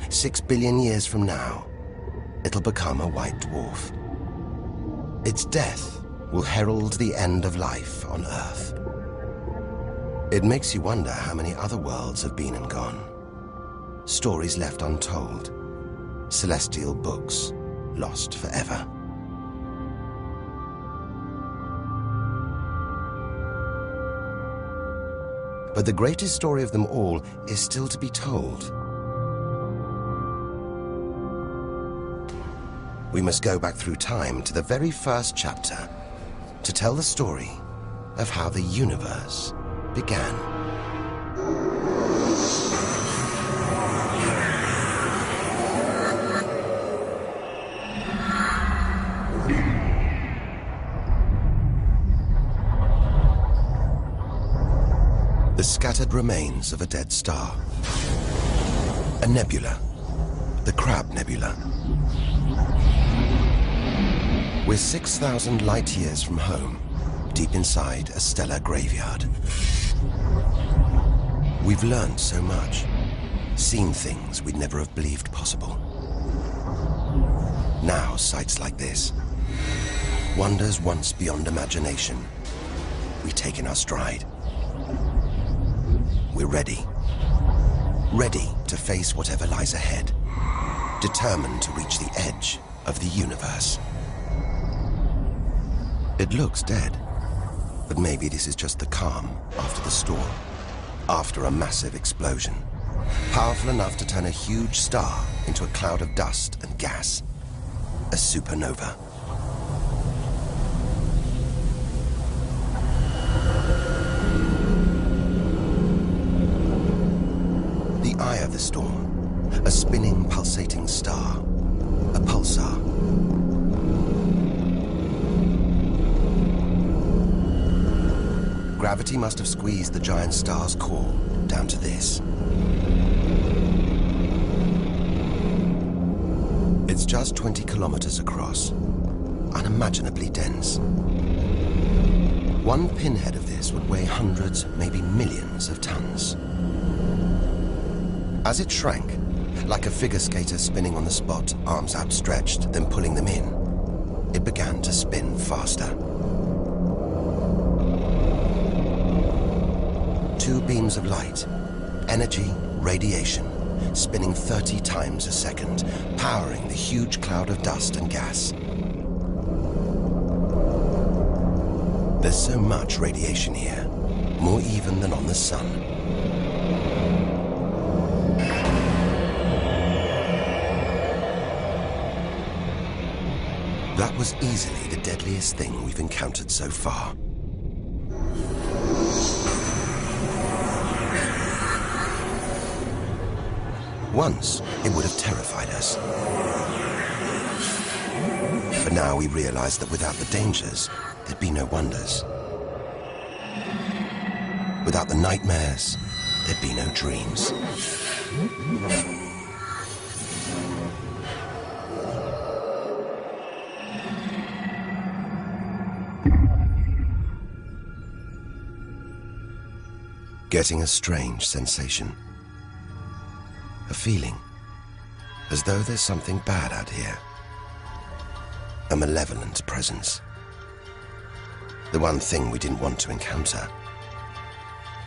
Speaker 1: 6 billion years from now, it'll become a white dwarf. Its death will herald the end of life on Earth. It makes you wonder how many other worlds have been and gone. Stories left untold. Celestial books lost forever. But the greatest story of them all is still to be told. we must go back through time to the very first chapter to tell the story of how the universe began. The scattered remains of a dead star. A nebula, the Crab Nebula. We're 6,000 light years from home, deep inside a stellar graveyard. We've learned so much, seen things we'd never have believed possible. Now, sights like this, wonders once beyond imagination, we take in our stride. We're ready. Ready to face whatever lies ahead. Determined to reach the edge of the universe. It looks dead, but maybe this is just the calm after the storm. After a massive explosion. Powerful enough to turn a huge star into a cloud of dust and gas. A supernova. Eye of the storm, a spinning, pulsating star, a pulsar. Gravity must have squeezed the giant star's core down to this. It's just 20 kilometers across, unimaginably dense. One pinhead of this would weigh hundreds, maybe millions of tons. As it shrank, like a figure skater spinning on the spot, arms outstretched, then pulling them in, it began to spin faster. Two beams of light, energy, radiation, spinning 30 times a second, powering the huge cloud of dust and gas. There's so much radiation here, more even than on the sun. That was easily the deadliest thing we've encountered so far. Once, it would have terrified us. But now we realize that without the dangers, there'd be no wonders. Without the nightmares, there'd be no dreams. Getting a strange sensation. A feeling, as though there's something bad out here. A malevolent presence. The one thing we didn't want to encounter.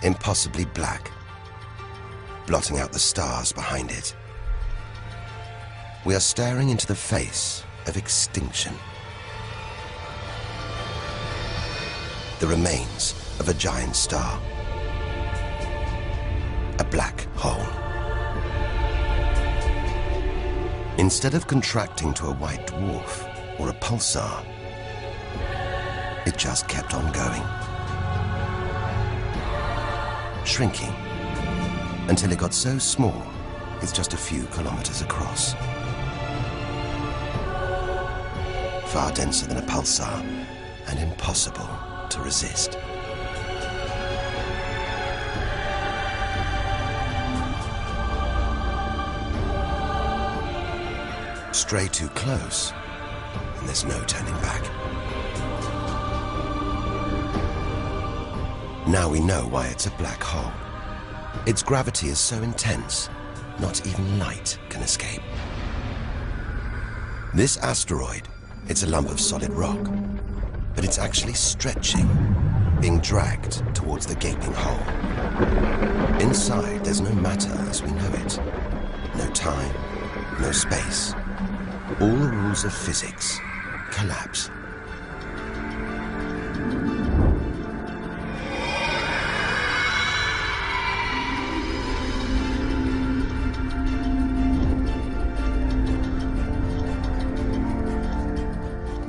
Speaker 1: Impossibly black, blotting out the stars behind it. We are staring into the face of extinction. The remains of a giant star. A black hole. Instead of contracting to a white dwarf or a pulsar, it just kept on going. Shrinking until it got so small, it's just a few kilometers across. Far denser than a pulsar and impossible to resist. Stray too close, and there's no turning back. Now we know why it's a black hole. Its gravity is so intense, not even light can escape. This asteroid, it's a lump of solid rock, but it's actually stretching, being dragged towards the gaping hole. Inside, there's no matter as we know it. No time, no space. All the rules of physics collapse.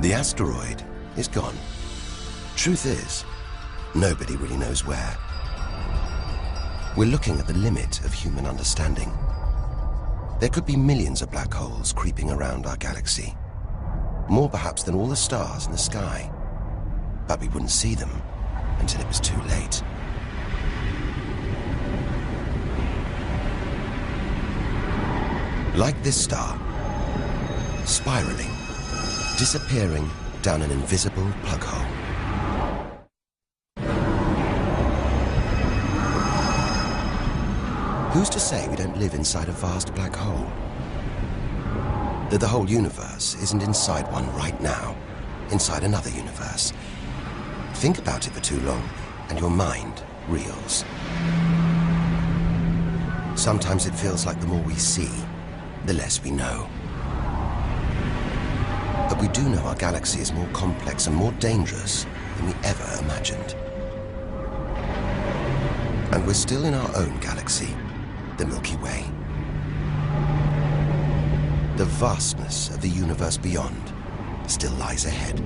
Speaker 1: The asteroid is gone. Truth is, nobody really knows where. We're looking at the limit of human understanding. There could be millions of black holes creeping around our galaxy. More perhaps than all the stars in the sky. But we wouldn't see them until it was too late. Like this star, spiraling, disappearing down an invisible plug hole. Who's to say we don't live inside a vast black hole? That the whole universe isn't inside one right now, inside another universe. Think about it for too long, and your mind reels. Sometimes it feels like the more we see, the less we know. But we do know our galaxy is more complex and more dangerous than we ever imagined. And we're still in our own galaxy, the Milky Way. The vastness of the universe beyond still lies ahead.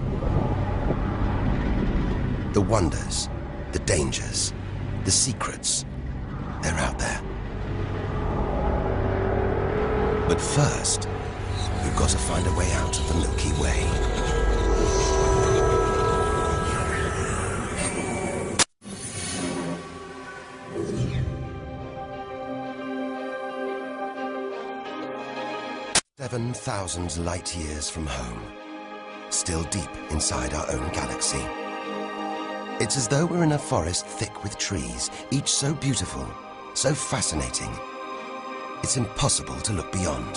Speaker 1: The wonders, the dangers, the secrets, they're out there. But first, we've got to find a way out of the Milky Way. 7,000 light years from home, still deep inside our own galaxy. It's as though we're in a forest thick with trees, each so beautiful, so fascinating. It's impossible to look beyond,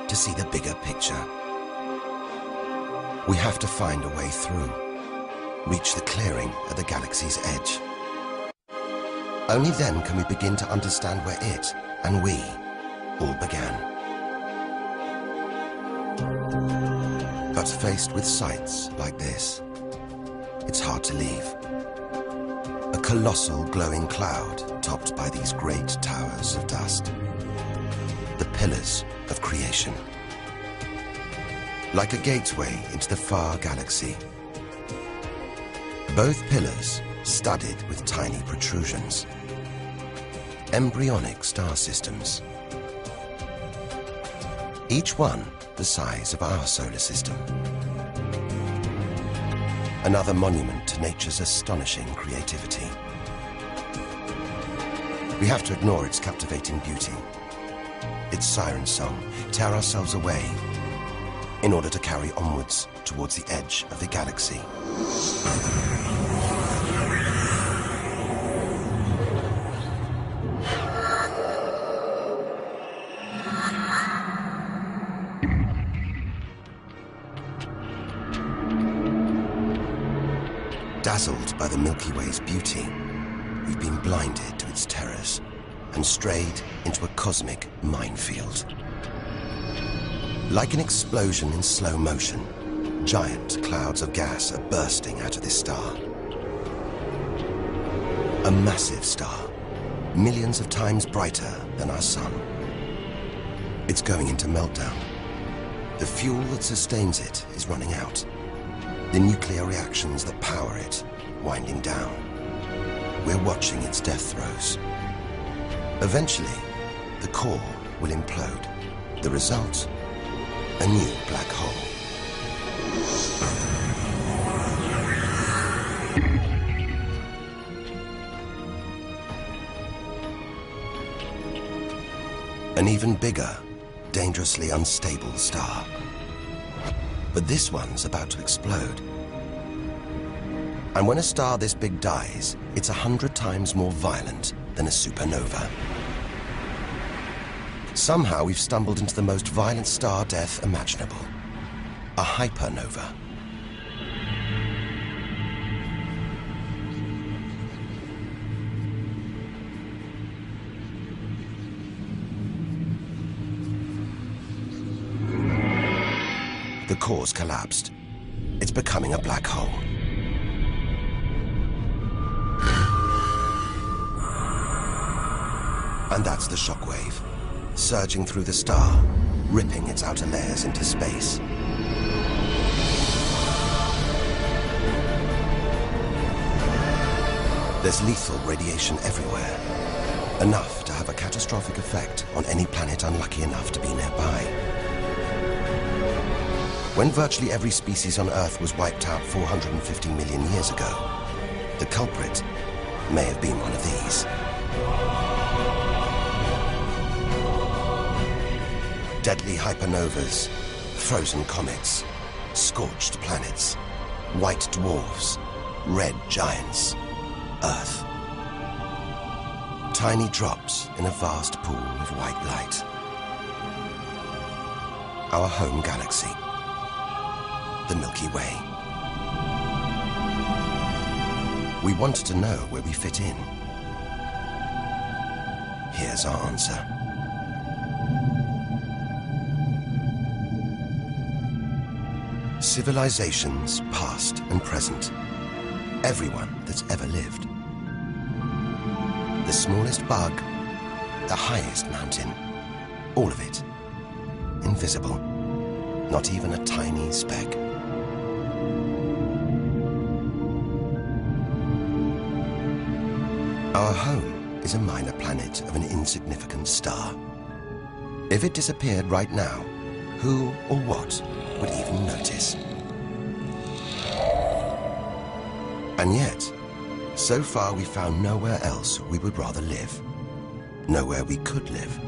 Speaker 1: to see the bigger picture. We have to find a way through, reach the clearing at the galaxy's edge. Only then can we begin to understand where it and we all began. But faced with sights like this, it's hard to leave. A colossal glowing cloud topped by these great towers of dust. The pillars of creation. Like a gateway into the far galaxy. Both pillars studded with tiny protrusions. Embryonic star systems. Each one the size of our solar system. Another monument to nature's astonishing creativity. We have to ignore its captivating beauty, its siren song, tear ourselves away in order to carry onwards towards the edge of the galaxy. Dazzled by the Milky Way's beauty, we've been blinded to its terrors and strayed into a cosmic minefield. Like an explosion in slow motion, giant clouds of gas are bursting out of this star. A massive star, millions of times brighter than our sun. It's going into meltdown. The fuel that sustains it is running out. The nuclear reactions that power it winding down. We're watching its death throes. Eventually, the core will implode. The result, a new black hole. An even bigger, dangerously unstable star. But this one's about to explode. And when a star this big dies, it's 100 times more violent than a supernova. Somehow we've stumbled into the most violent star death imaginable. A hypernova. The core's collapsed. It's becoming a black hole. And that's the shockwave, surging through the star, ripping its outer layers into space. There's lethal radiation everywhere, enough to have a catastrophic effect on any planet unlucky enough to be nearby. When virtually every species on Earth was wiped out 450 million years ago, the culprit may have been one of these. Deadly hypernovas, frozen comets, scorched planets, white dwarfs, red giants, Earth. Tiny drops in a vast pool of white light. Our home galaxy, the Milky Way. We wanted to know where we fit in. Here's our answer. Civilizations, past and present. Everyone that's ever lived. The smallest bug, the highest mountain, all of it invisible. Not even a tiny speck. Our home is a minor planet of an insignificant star. If it disappeared right now, who or what would even notice? And yet, so far we found nowhere else we would rather live. Nowhere we could live.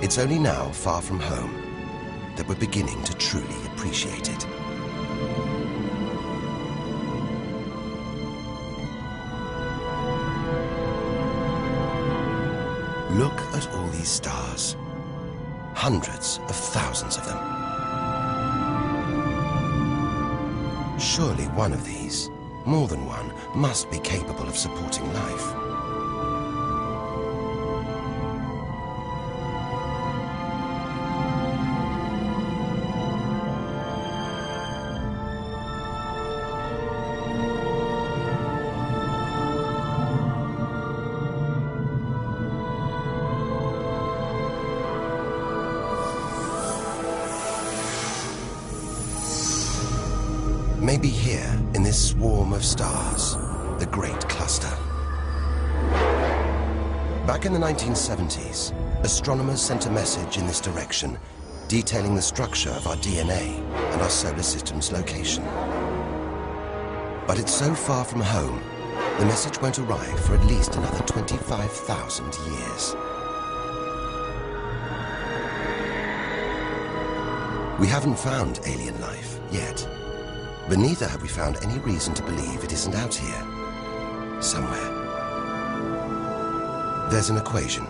Speaker 1: It's only now, far from home, that we're beginning to truly appreciate it. Look at all these stars. Hundreds of thousands of them. Surely one of these, more than one, must be capable of supporting life. Maybe here, in this swarm of stars, the Great Cluster. Back in the 1970s, astronomers sent a message in this direction, detailing the structure of our DNA and our solar system's location. But it's so far from home, the message won't arrive for at least another 25,000 years. We haven't found alien life yet. But neither have we found any reason to believe it isn't out here, somewhere. There's an equation,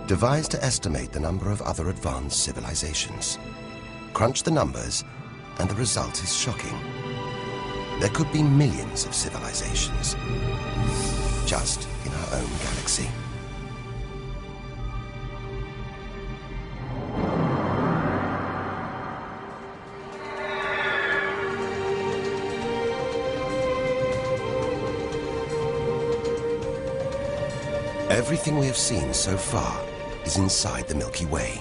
Speaker 1: devised to estimate the number of other advanced civilizations. Crunch the numbers, and the result is shocking. There could be millions of civilizations, just in our own galaxy. Everything we have seen so far is inside the Milky Way.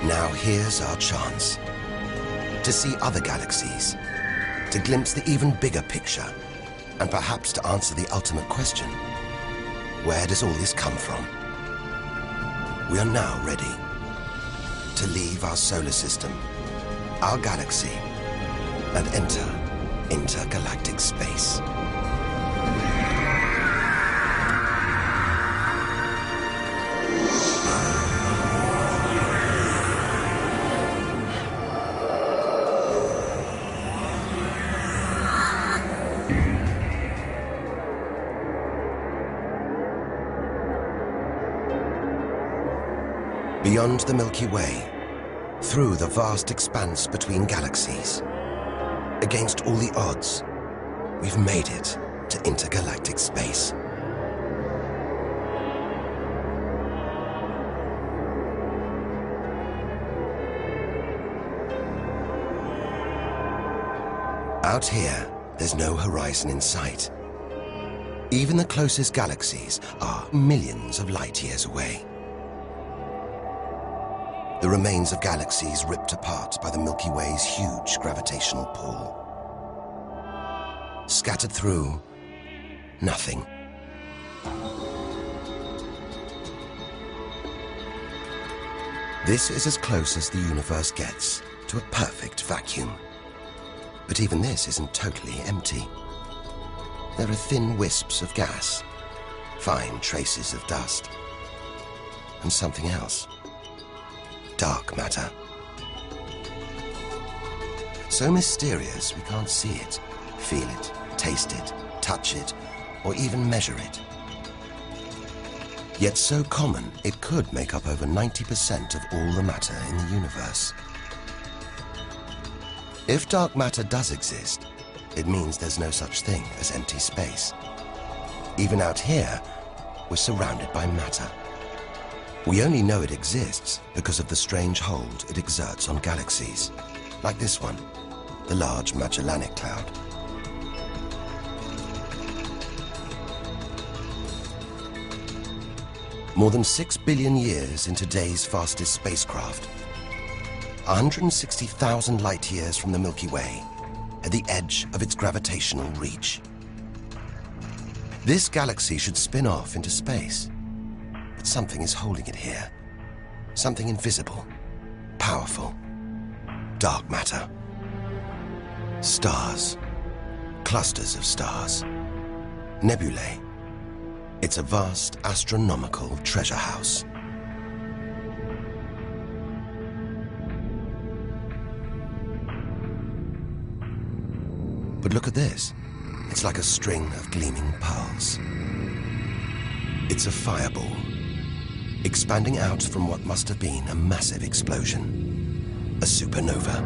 Speaker 1: Now here's our chance to see other galaxies, to glimpse the even bigger picture, and perhaps to answer the ultimate question: where does all this come from? We are now ready to leave our solar system, our galaxy, and enter intergalactic space. Beyond the Milky Way, through the vast expanse between galaxies, against all the odds, we've made it to intergalactic space. Out here, there's no horizon in sight. Even the closest galaxies are millions of light years away. The remains of galaxies ripped apart by the Milky Way's huge gravitational pull. Scattered through, nothing. This is as close as the universe gets to a perfect vacuum. But even this isn't totally empty. There are thin wisps of gas, fine traces of dust, and something else. Dark matter. So mysterious we can't see it, feel it, taste it, touch it, or even measure it. Yet so common, it could make up over 90% of all the matter in the universe. If dark matter does exist, it means there's no such thing as empty space. Even out here, we're surrounded by matter. We only know it exists because of the strange hold it exerts on galaxies, like this one, the Large Magellanic Cloud. More than 6 billion years into today's fastest spacecraft, 160,000 light years from the Milky Way, at the edge of its gravitational reach. This galaxy should spin off into space, but something is holding it here. Something invisible, powerful, dark matter. Stars, clusters of stars, nebulae. It's a vast astronomical treasure house. But look at this. It's like a string of gleaming pearls. It's a fireball, expanding out from what must have been a massive explosion, a supernova.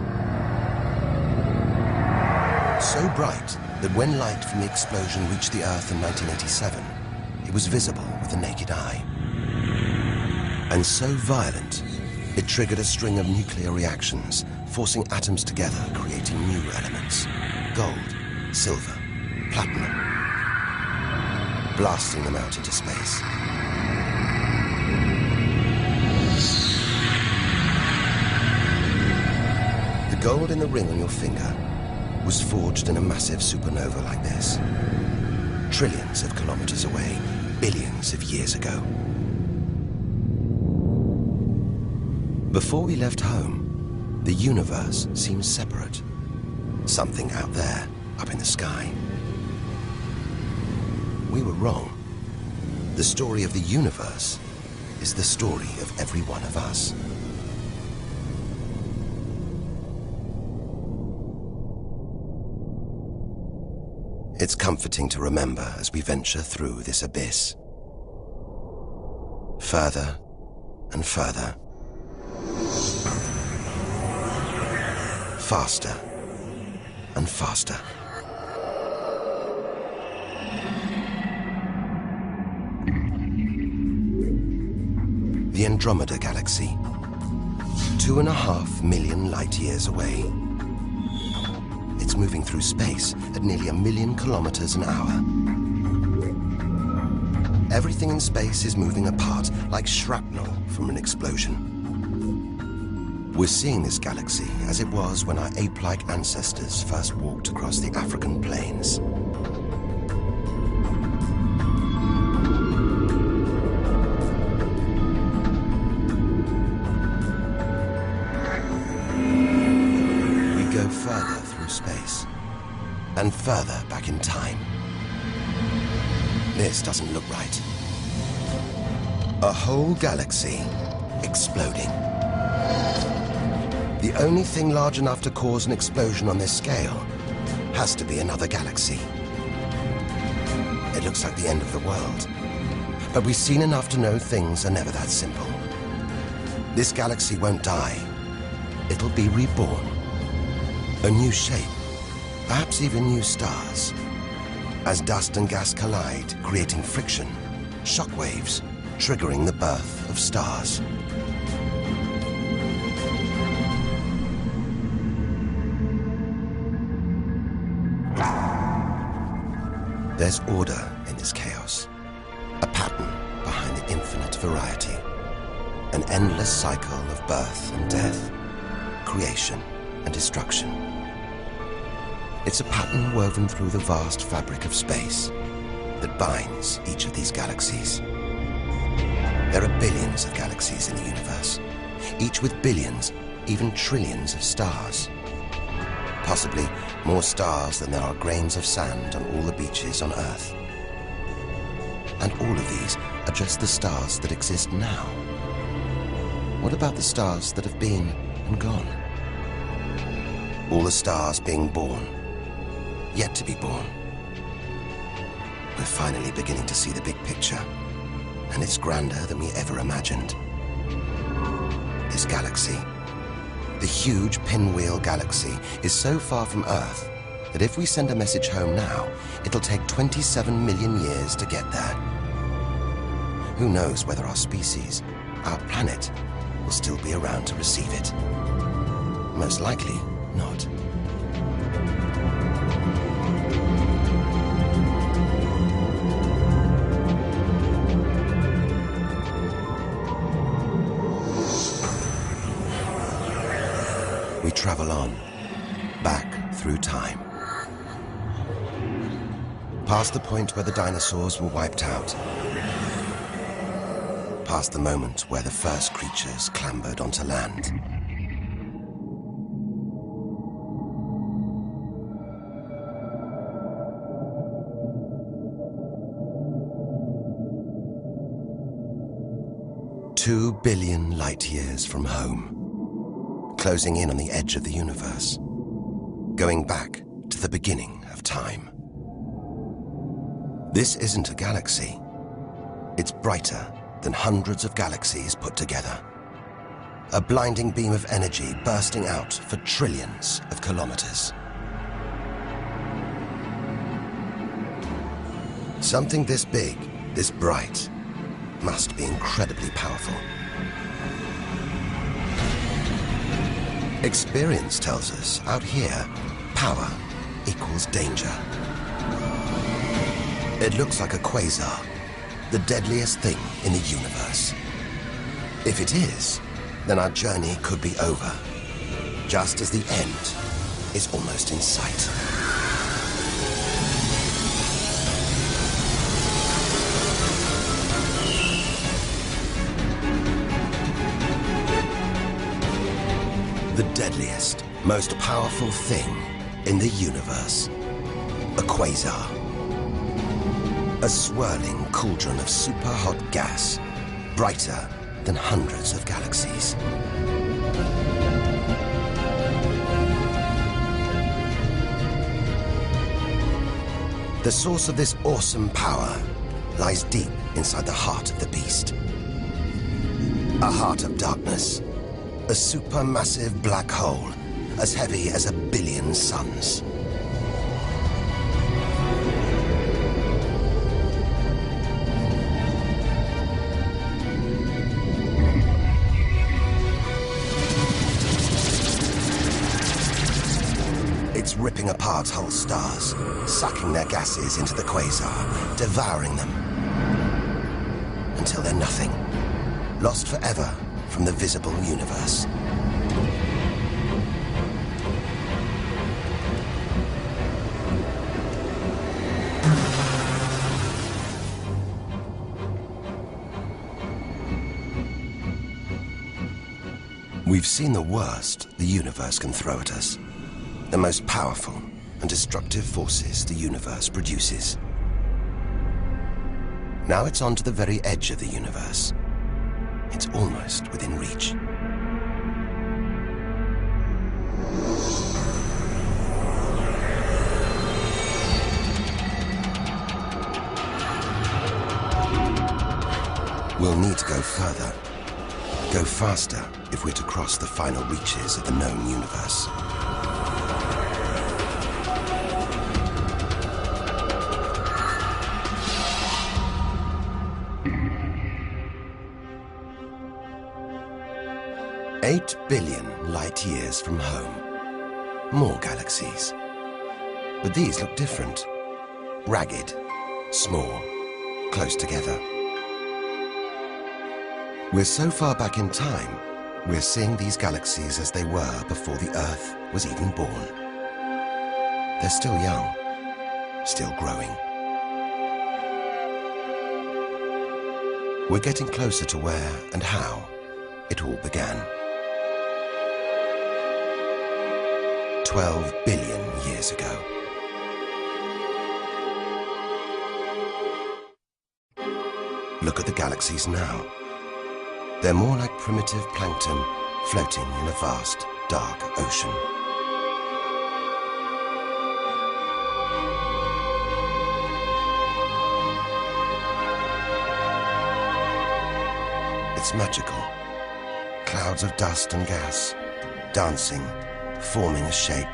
Speaker 1: So bright that when light from the explosion reached the Earth in 1987, it was visible with the naked eye. And so violent, it triggered a string of nuclear reactions, forcing atoms together, creating new elements. Gold, silver, platinum, blasting them out into space. The gold in the ring on your finger was forged in a massive supernova like this, trillions of kilometers away, billions of years ago. Before we left home, the universe seemed separate. Something out there, up in the sky. We were wrong. The story of the universe is the story of every one of us. It's comforting to remember as we venture through this abyss. Further and further. Faster and faster. The Andromeda Galaxy, 2.5 million light years away. It's moving through space at nearly 1 million kilometers an hour. Everything in space is moving apart like shrapnel from an explosion. We're seeing this galaxy as it was when our ape-like ancestors first walked across the African plains. We go further through space and further back in time. This doesn't look right. A whole galaxy exploding. The only thing large enough to cause an explosion on this scale has to be another galaxy. It looks like the end of the world, but we've seen enough to know things are never that simple. This galaxy won't die. It'll be reborn. A new shape, perhaps even new stars. As dust and gas collide, creating friction, shockwaves, triggering the birth of stars. There's order in this chaos, a pattern behind the infinite variety. An endless cycle of birth and death, creation and destruction. It's a pattern woven through the vast fabric of space that binds each of these galaxies. There are billions of galaxies in the universe, each with billions, even trillions of stars. Possibly more stars than there are grains of sand on all the beaches on Earth. And all of these are just the stars that exist now. What about the stars that have been and gone? All the stars being born, yet to be born. We're finally beginning to see the big picture, and it's grander than we ever imagined. This galaxy, the huge Pinwheel Galaxy, is so far from Earth that if we send a message home now, it'll take 27 million years to get there. Who knows whether our species, our planet, will still be around to receive it? Most likely not. We travel on, back through time. Past the point where the dinosaurs were wiped out. Past the moment where the first creatures clambered onto land. "2 billion light years from home. Closing in on the edge of the universe, going back to the beginning of time. This isn't a galaxy. It's brighter than hundreds of galaxies put together. A blinding beam of energy bursting out for trillions of kilometers. Something this big, this bright, must be incredibly powerful. Experience tells us, out here, power equals danger. It looks like a quasar, the deadliest thing in the universe. If it is, then our journey could be over, just as the end is almost in sight. The deadliest, most powerful thing in the universe. A quasar. A swirling cauldron of super-hot gas, brighter than hundreds of galaxies. The source of this awesome power lies deep inside the heart of the beast. A heart of darkness. A supermassive black hole, as heavy as 1 billion suns. It's ripping apart whole stars, sucking their gases into the quasar, devouring them, until they're nothing, lost forever from the visible universe. We've seen the worst the universe can throw at us, the most powerful and destructive forces the universe produces. Now it's on to the very edge of the universe. It's almost within reach. We'll need to go further, go faster if we're to cross the final reaches of the known universe. $8 billion light years from home. More galaxies. But these look different. Ragged, small, close together. We're so far back in time, we're seeing these galaxies as they were before the Earth was even born. They're still young, still growing. We're getting closer to where and how it all began. 12 billion years ago. Look at the galaxies now. They're more like primitive plankton floating in a vast, dark ocean. It's magical. Clouds of dust and gas, dancing, forming a shape,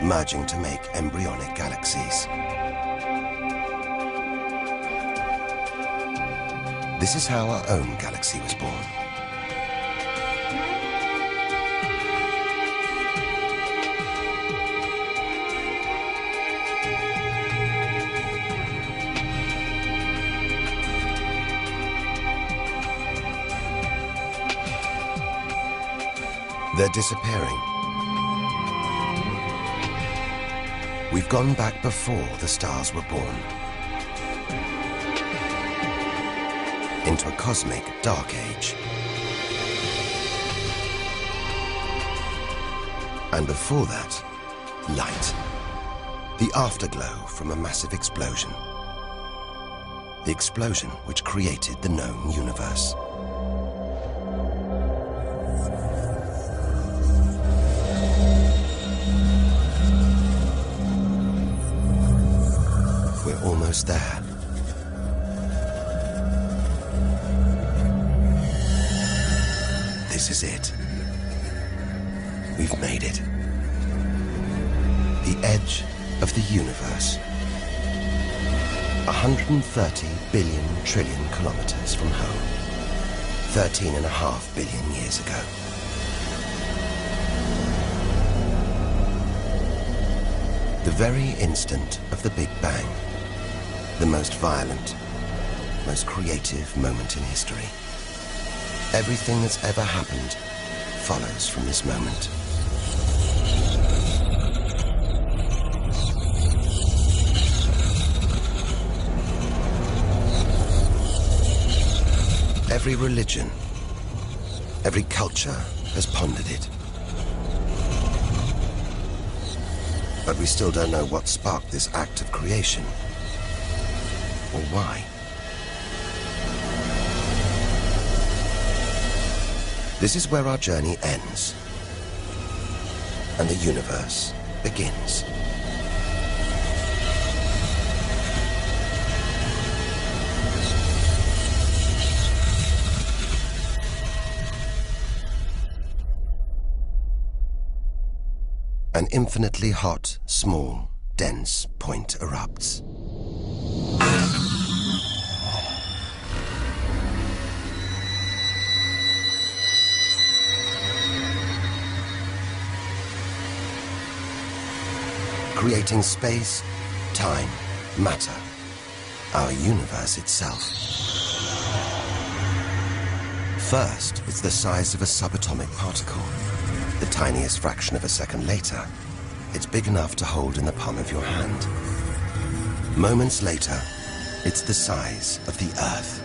Speaker 1: merging to make embryonic galaxies. This is how our own galaxy was born. They're disappearing. We've gone back before the stars were born. Into a cosmic dark age. And before that, light. The afterglow from a massive explosion. The explosion which created the known universe. We're almost there. This is it. We've made it. The edge of the universe. 130 billion trillion kilometers from home. 13.5 billion years ago. The very instant of the Big Bang. The most violent, most creative moment in history. Everything that's ever happened follows from this moment. Every religion, every culture has pondered it. But we still don't know what sparked this act of creation, or why. This is where our journey ends, and the universe begins. An infinitely hot, small, dense point erupts. Creating space, time, matter, our universe itself. First, it's the size of a subatomic particle. The tiniest fraction of a second later, it's big enough to hold in the palm of your hand. Moments later, it's the size of the Earth.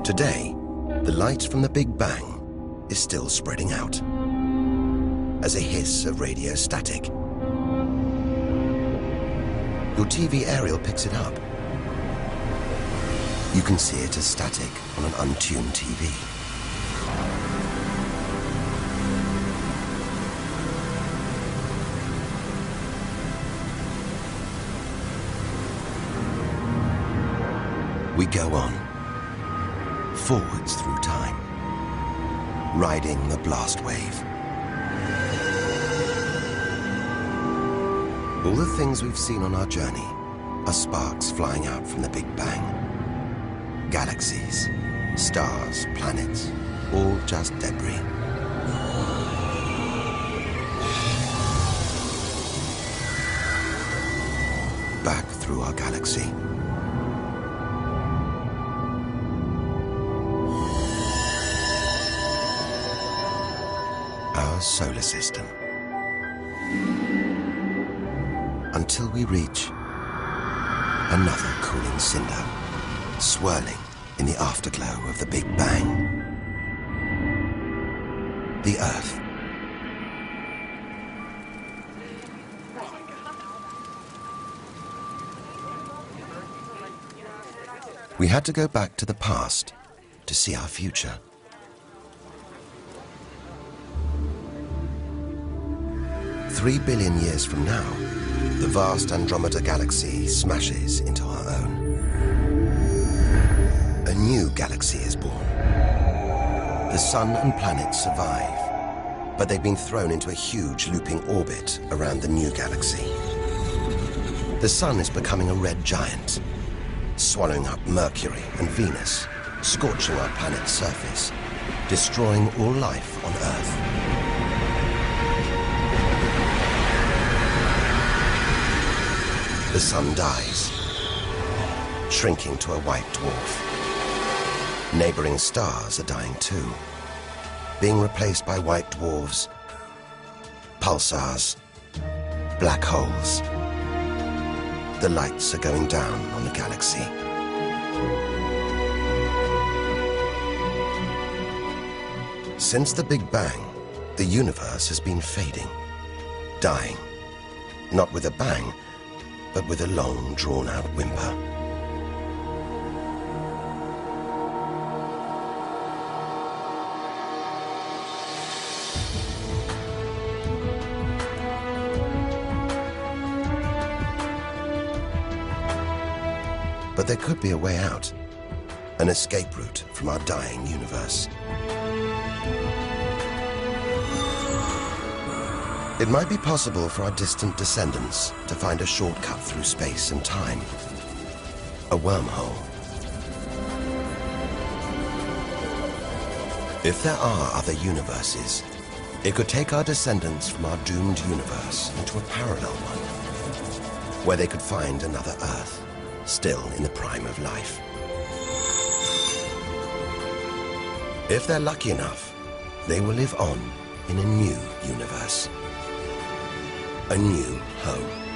Speaker 1: Today, the light from the Big Bang is still spreading out as a hiss of radio static. Your TV aerial picks it up. You can see it as static on an untuned TV. We go on, forwards through time, riding the blast wave. All the things we've seen on our journey are sparks flying out from the Big Bang. Galaxies, stars, planets, all just debris. through our galaxy. Our solar system. Until we reach another cooling cinder, swirling in the afterglow of the Big Bang. The Earth. We had to go back to the past to see our future. Three billion years from now, the vast Andromeda galaxy smashes into our own. A new galaxy is born. The sun and planets survive, but they've been thrown into a huge looping orbit around the new galaxy. The sun is becoming a red giant, swallowing up Mercury and Venus, scorching our planet's surface, destroying all life on Earth. The sun dies, shrinking to a white dwarf. Neighboring stars are dying too, being replaced by white dwarfs, pulsars, black holes. The lights are going down on the galaxy. Since the Big Bang, the universe has been fading, dying, not with a bang, but with a long, drawn-out whimper. But there could be a way out, an escape route from our dying universe. It might be possible for our distant descendants to find a shortcut through space and time, a wormhole. If there are other universes, it could take our descendants from our doomed universe into a parallel one, where they could find another Earth, still in the prime of life. If they're lucky enough, they will live on in a new universe. A new home.